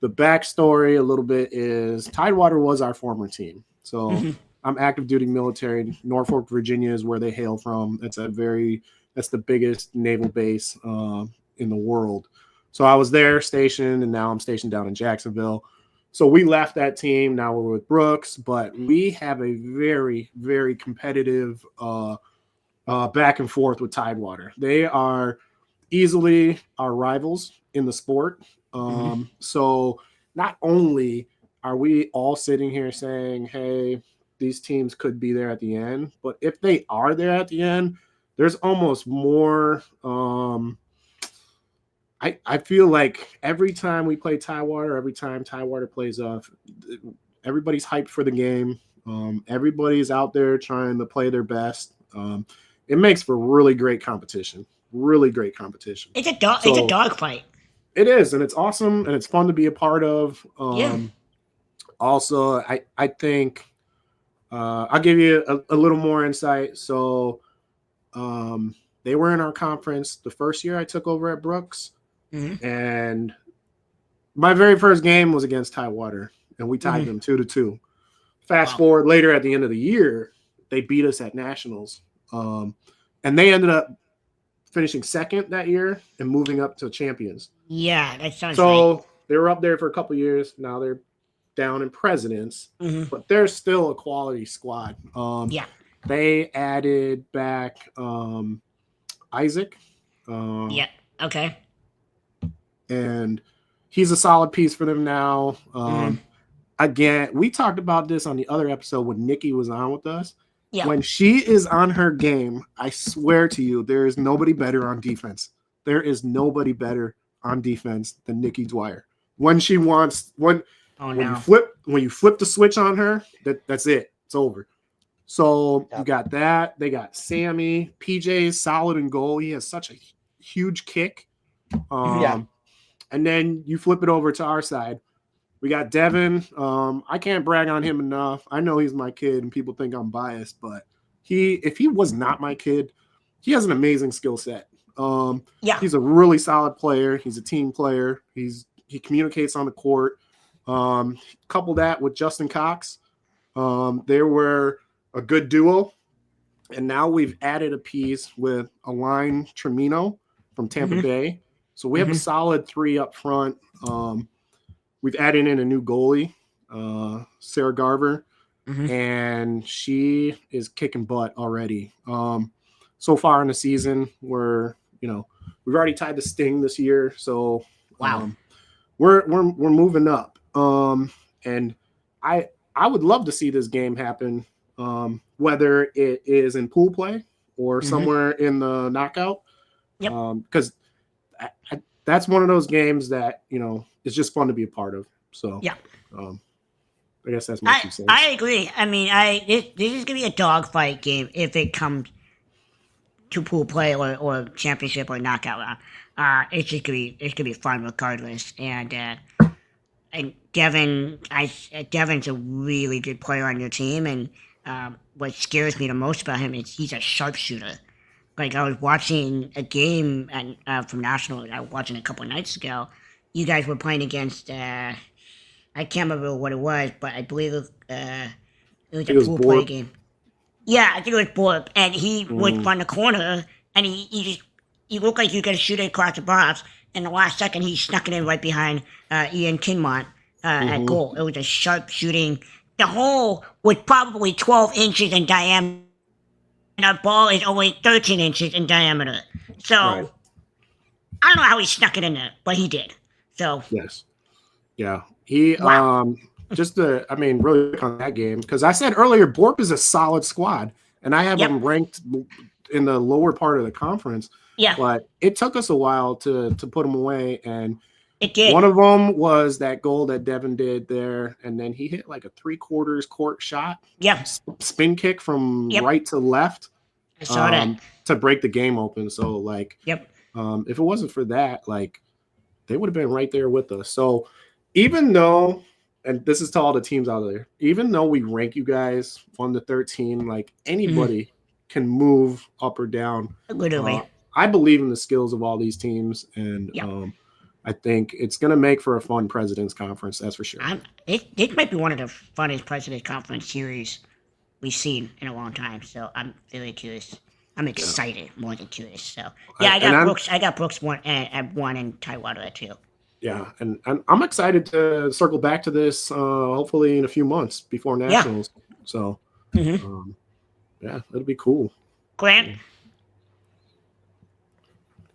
the backstory a little bit is Tidewater was our former team. So I'm active duty military. Norfolk, Virginia is where they hail from. That's the biggest naval base in the world. So I was there stationed, and now I'm stationed down in Jacksonville. So we left that team. Now we're with Brooks, but we have a very, very competitive back and forth with Tidewater. They are easily our rivals in the sport. So not only are we all sitting here saying, hey, these teams could be there at the end, but if they are there at the end, there's almost more. I feel like every time we play Tidewater, every time Tidewater plays everybody's hyped for the game. Everybody's out there trying to play their best. It makes for really great competition. Really great competition. It's a dog fight. It is, and it's awesome, and it's fun to be a part of. Also, I think I'll give you a little more insight. So they were in our conference the first year I took over at Brooks, and my very first game was against Tidewater, and we tied them 2-2. Fast forward later at the end of the year, they beat us at nationals, and they ended up finishing second that year and moving up to champions. Yeah, that sounds so. They were up there for a couple of years. Now they're down in presidents, but they're still a quality squad. They added back Isaac. Okay. And he's a solid piece for them now. Again, we talked about this on the other episode when Nikki was on with us. Yeah. When she is on her game, I swear to you, there is nobody better on defense. There is nobody better on defense than Nikki Dwyer. When she wants, when you flip the switch on her, that's it. It's over. So you got that. They got Sammy. PJ's solid in goal. He has such a huge kick. And then you flip it over to our side. We got Devin. I can't brag on him enough. I know he's my kid, and people think I'm biased, but if he was not my kid, he has an amazing skill set. He's a really solid player. He's a team player. He communicates on the court. Couple that with Justin Cox. They were a good duo, and now we've added a piece with Align Tremino from Tampa Bay. So we have a solid 3 up front. We've added in a new goalie, Sarah Garver, and she is kicking butt already. So far in the season, we've already tied the Sting this year, so we're moving up. And I would love to see this game happen, whether it is in pool play or somewhere in the knockout. Because that's one of those games that it's just fun to be a part of. So I guess that's my 2 cents. I agree. I mean, this is gonna be a dogfight game if it comes to pool play or championship or knockout round. It's gonna be fun regardless. And Devin's a really good player on your team, and what scares me the most about him is he's a sharpshooter. Like, I was watching a game from National. I was watching a couple of nights ago. You guys were playing against. I can't remember what it was, but I believe it was a pool play game. Yeah, I think it was Borb, and he would run the corner, and he looked like he was gonna shoot it across the box. In the last second, he snuck it in right behind Ian Kinmont at goal. It was a sharp shooting. The hole was probably 12 inches in diameter. And our ball is only 13 inches in diameter. So, I don't know how he snuck it in there, but he did. So. Yes. Yeah. He, really on that game, because I said earlier, Borp is a solid squad, and I have them ranked in the lower part of the conference. Yeah. But it took us a while to put them away, and it did. One of them was that goal that Devin did there, and then he hit like a 3/4 court shot. Yeah. Spin kick from right to left. I saw that. To break the game open. So, if it wasn't for that, they would have been right there with us. So, even though, and this is to all the teams out there, even though we rank you guys 1 to 13, anybody can move up or down. Literally. I believe in the skills of all these teams, and I think it's going to make for a fun President's Conference, that's for sure. It might be one of the funnest President's Conference series we've seen in a long time, so I'm really curious. I'm excited more than curious. So I got Brooks 1 at 1 and Tidewater at 2. Yeah, and I'm excited to circle back to this hopefully in a few months before Nationals. So it'll be cool. Grant?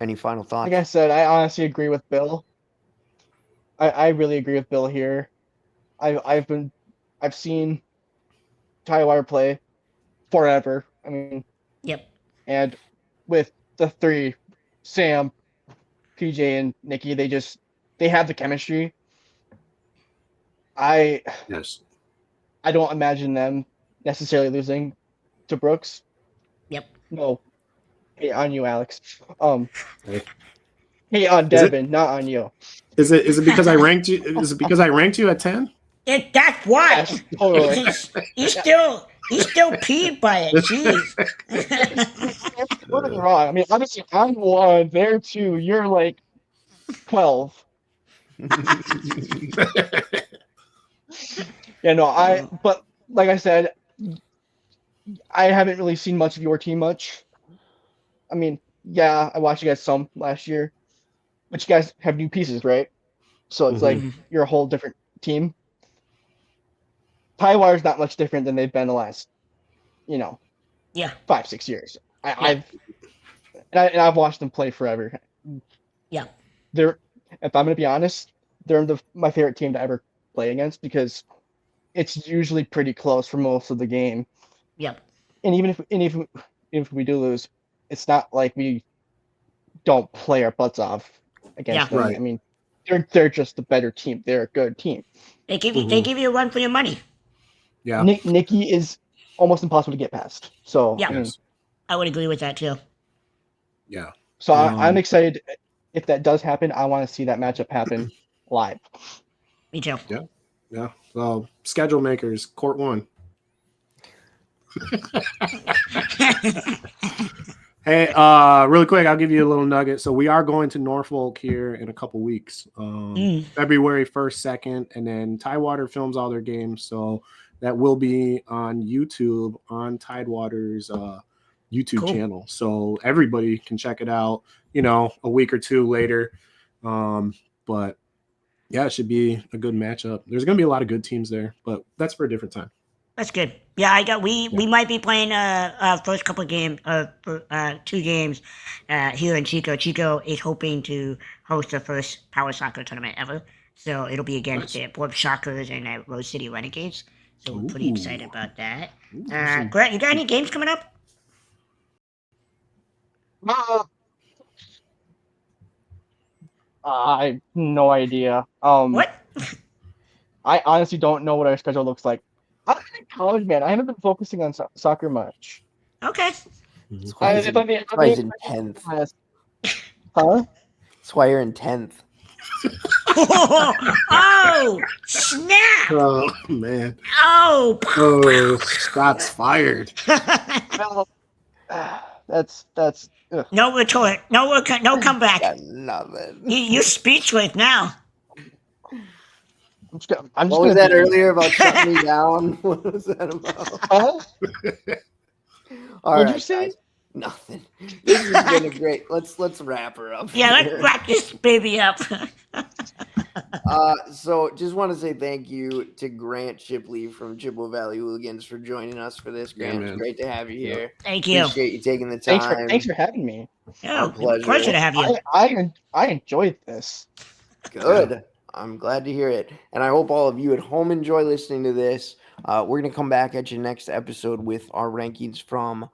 Any final thoughts? Like I said, I honestly agree with Bill. I really agree with Bill here. I've seen Tidewater play forever. I mean, and with the 3, Sam, PJ, and Nikki, they have the chemistry. I don't imagine them necessarily losing to Brooks. Yep. No. Hey, on you, Alex. Hey. Hey, on Devin, not on you. Is it because I ranked you? Is it because I ranked you at 10? That's why. Yes, totally. He's still peeved by it. Jeez. That's totally wrong. I mean, obviously, I'm 1, they're 2, you're like 12. Yeah, no, but like I said, I haven't really seen much of your team much. I mean, yeah, I watched you guys some last year, but you guys have new pieces, right? So it's like you're a whole different team. Tidewater's not much different than they've been the last, 5-6 years. I've watched them play forever. Yeah. If I'm gonna be honest, they're my favorite team to ever play against because it's usually pretty close for most of the game. Yep. And even if we do lose, it's not like we don't play our butts off against them. Right. I mean, they're just a better team. They're a good team. They give you a run for your money. Yeah. Nikki is almost impossible to get past. So yeah, I mean, I would agree with that too. Yeah. So I'm excited. If that does happen, I want to see that matchup happen live. Me too. Yeah. Yeah. Well, schedule makers, court 1. Hey, really quick, I'll give you a little nugget. So we are going to Norfolk here in a couple weeks, February 1st, 2nd, and then Tidewater films all their games. So that will be on YouTube on Tidewater's YouTube channel. So everybody can check it out, a week or 2 later. But yeah, it should be a good matchup. There's going to be a lot of good teams there, but that's for a different time. That's good. Yeah, we might be playing first couple of games, 2 games here in Chico. Chico is hoping to host the first power soccer tournament ever, so it'll be against both Shockers and Rose City Renegades. So we're pretty excited about that. Grant, you got any games coming up? I have no idea. What? I honestly don't know what our schedule looks like. I'm in college, man. I haven't been focusing on soccer much. Okay. That's why he's in 10th. Huh? That's why you're in 10th. Oh, snap! Oh, man. Oh, Scott's fired. Well, that's ugh. No retort. No comeback. Got nothing. You're speechless now. I'm What was that earlier about shutting me down? What was that about? Huh? What'd you say? Guys. Nothing. This has been a great. Let's wrap her up. Yeah, let's wrap this baby up. So just want to say thank you to Grant Shipley from Chippewa Valley Hooligans for joining us for this. Grant, it's great to have you here. Thank you. Appreciate you taking the time. Thanks for having me. Yeah, pleasure to have you. I enjoyed this. Good. I'm glad to hear it. And I hope all of you at home enjoy listening to this. We're going to come back at you next episode with our rankings from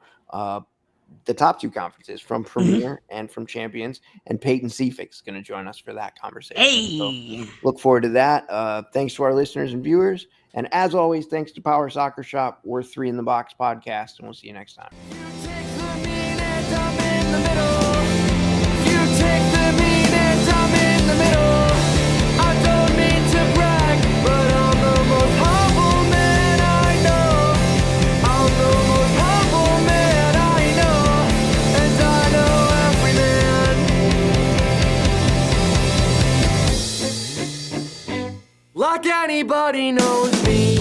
the top 2 conferences, from Premier and from Champions. And Peyton Seafick is going to join us for that conversation. Hey! So look forward to that. Thanks to our listeners and viewers. And as always, thanks to Power Soccer Shop. We're 3 in the Box podcast, and we'll see you next time. Like anybody knows me.